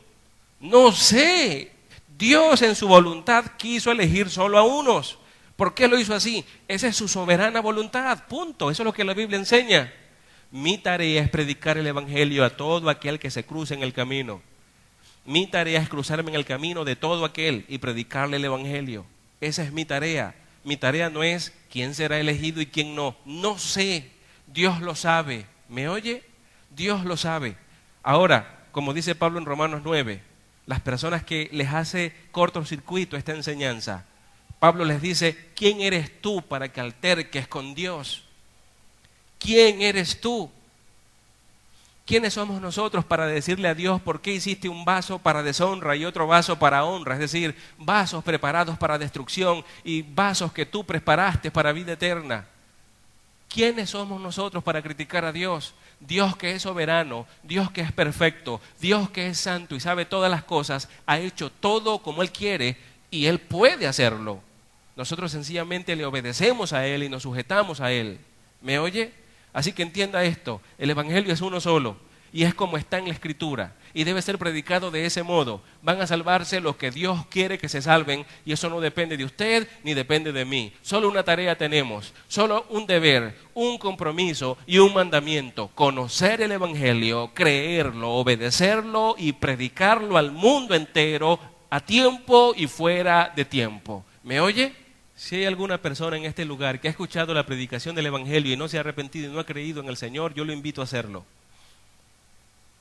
No sé. Dios en su voluntad quiso elegir solo a unos. ¿Por qué lo hizo así? Esa es su soberana voluntad, punto. Eso es lo que la Biblia enseña. Mi tarea es predicar el Evangelio a todo aquel que se cruce en el camino. Mi tarea es cruzarme en el camino de todo aquel y predicarle el Evangelio. Esa es mi tarea. Mi tarea no es quién será elegido y quién no. No sé. Dios lo sabe. ¿Me oye? Dios lo sabe. Ahora, como dice Pablo en Romanos 9, las personas que les hace cortocircuito esta enseñanza, Pablo les dice: ¿quién eres tú para que alterques con Dios? ¿Quién eres tú? ¿Quiénes somos nosotros para decirle a Dios por qué hiciste un vaso para deshonra y otro vaso para honra? Es decir, vasos preparados para destrucción y vasos que tú preparaste para vida eterna. ¿Quiénes somos nosotros para criticar a Dios? Dios que es soberano, Dios que es perfecto, Dios que es santo y sabe todas las cosas, ha hecho todo como Él quiere y Él puede hacerlo. Nosotros sencillamente le obedecemos a Él y nos sujetamos a Él. ¿Me oye? Así que entienda esto, el Evangelio es uno solo y es como está en la Escritura y debe ser predicado de ese modo. Van a salvarse los que Dios quiere que se salven y eso no depende de usted ni depende de mí. Solo una tarea tenemos, solo un deber, un compromiso y un mandamiento: conocer el Evangelio, creerlo, obedecerlo y predicarlo al mundo entero a tiempo y fuera de tiempo. ¿Me oye? Si hay alguna persona en este lugar que ha escuchado la predicación del Evangelio y no se ha arrepentido y no ha creído en el Señor, yo lo invito a hacerlo.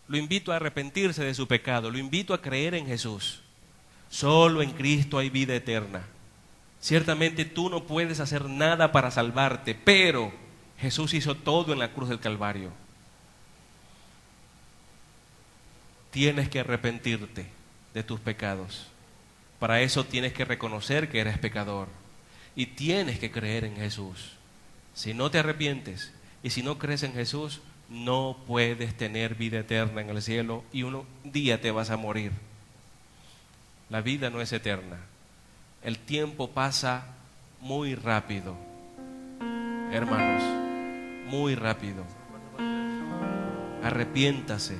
Lo invito a arrepentirse de su pecado, lo invito a creer en Jesús. Solo en Cristo hay vida eterna. Ciertamente tú no puedes hacer nada para salvarte, pero Jesús hizo todo en la cruz del Calvario. Tienes que arrepentirte de tus pecados. Para eso tienes que reconocer que eres pecador. Y tienes que creer en Jesús. Si no te arrepientes y si no crees en Jesús, no puedes tener vida eterna en el cielo y un día te vas a morir. La vida no es eterna. El tiempo pasa muy rápido, hermanos, muy rápido. Arrepiéntase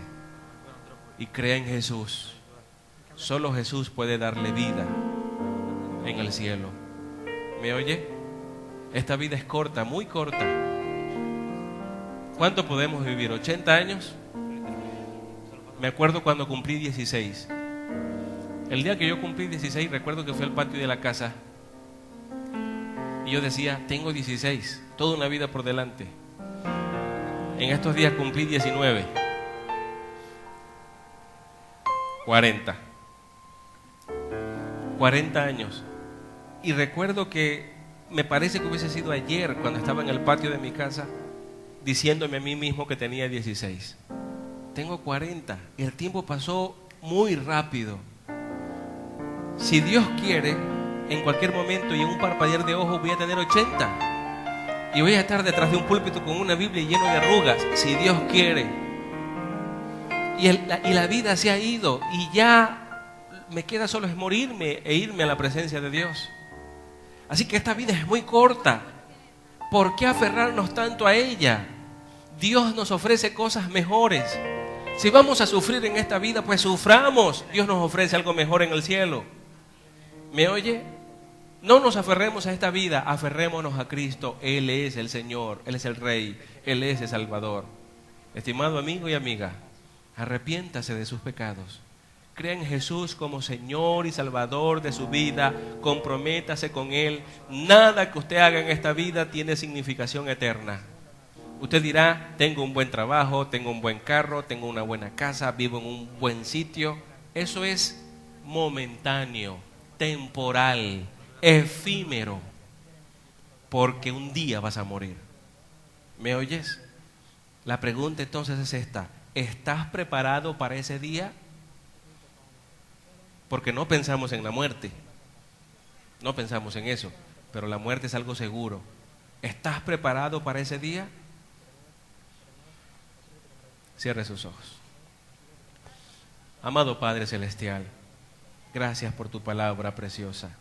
y crea en Jesús. Solo Jesús puede darle vida en el cielo. ¿Me oye? Esta vida es corta, muy corta. ¿Cuánto podemos vivir? ¿80 años? Me acuerdo cuando cumplí 16. El día que yo cumplí 16, recuerdo que fui al patio de la casa y yo decía, tengo 16, toda una vida por delante. En estos días cumplí 19. 40 años. Y recuerdo que me parece que hubiese sido ayer cuando estaba en el patio de mi casa diciéndome a mí mismo que tenía 16. Tengo 40 y el tiempo pasó muy rápido. Si Dios quiere, en cualquier momento y en un parpadear de ojos voy a tener 80 y voy a estar detrás de un púlpito con una Biblia lleno de arrugas, si Dios quiere. Y la vida se ha ido y ya me queda solo es morirme e irme a la presencia de Dios. Así que esta vida es muy corta. ¿Por qué aferrarnos tanto a ella? Dios nos ofrece cosas mejores. Si vamos a sufrir en esta vida, pues suframos. Dios nos ofrece algo mejor en el cielo. ¿Me oye? No nos aferremos a esta vida, aferrémonos a Cristo. Él es el Señor, Él es el Rey, Él es el Salvador. Estimado amigo y amiga, arrepiéntase de sus pecados. Crea en Jesús como Señor y Salvador de su vida. Comprométase con Él. Nada que usted haga en esta vida tiene significación eterna. Usted dirá, tengo un buen trabajo, tengo un buen carro, tengo una buena casa, vivo en un buen sitio. Eso es momentáneo, temporal, efímero, porque un día vas a morir. ¿Me oyes? La pregunta entonces es esta: ¿estás preparado para ese día? Porque no pensamos en la muerte, no pensamos en eso, pero la muerte es algo seguro. ¿Estás preparado para ese día? Cierre sus ojos. Amado Padre Celestial, gracias por tu palabra preciosa.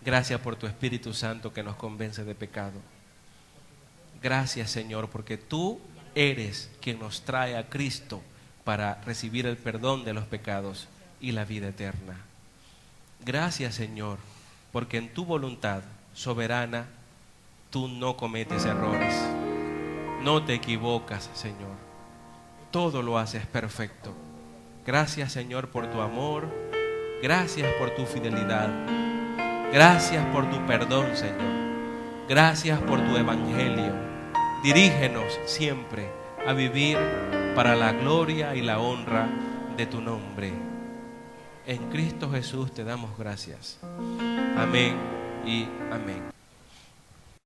Gracias por tu Espíritu Santo que nos convence de pecado. Gracias, Señor, porque tú eres quien nos trae a Cristo para recibir el perdón de los pecados y la vida eterna. Gracias, Señor, porque en tu voluntad soberana tú no cometes errores. No te equivocas, Señor. Todo lo haces perfecto. Gracias, Señor, por tu amor. Gracias por tu fidelidad. Gracias por tu perdón, Señor. Gracias por tu evangelio. Dirígenos siempre a vivir para la gloria y la honra de tu nombre. En Cristo Jesús te damos gracias. Amén y amén.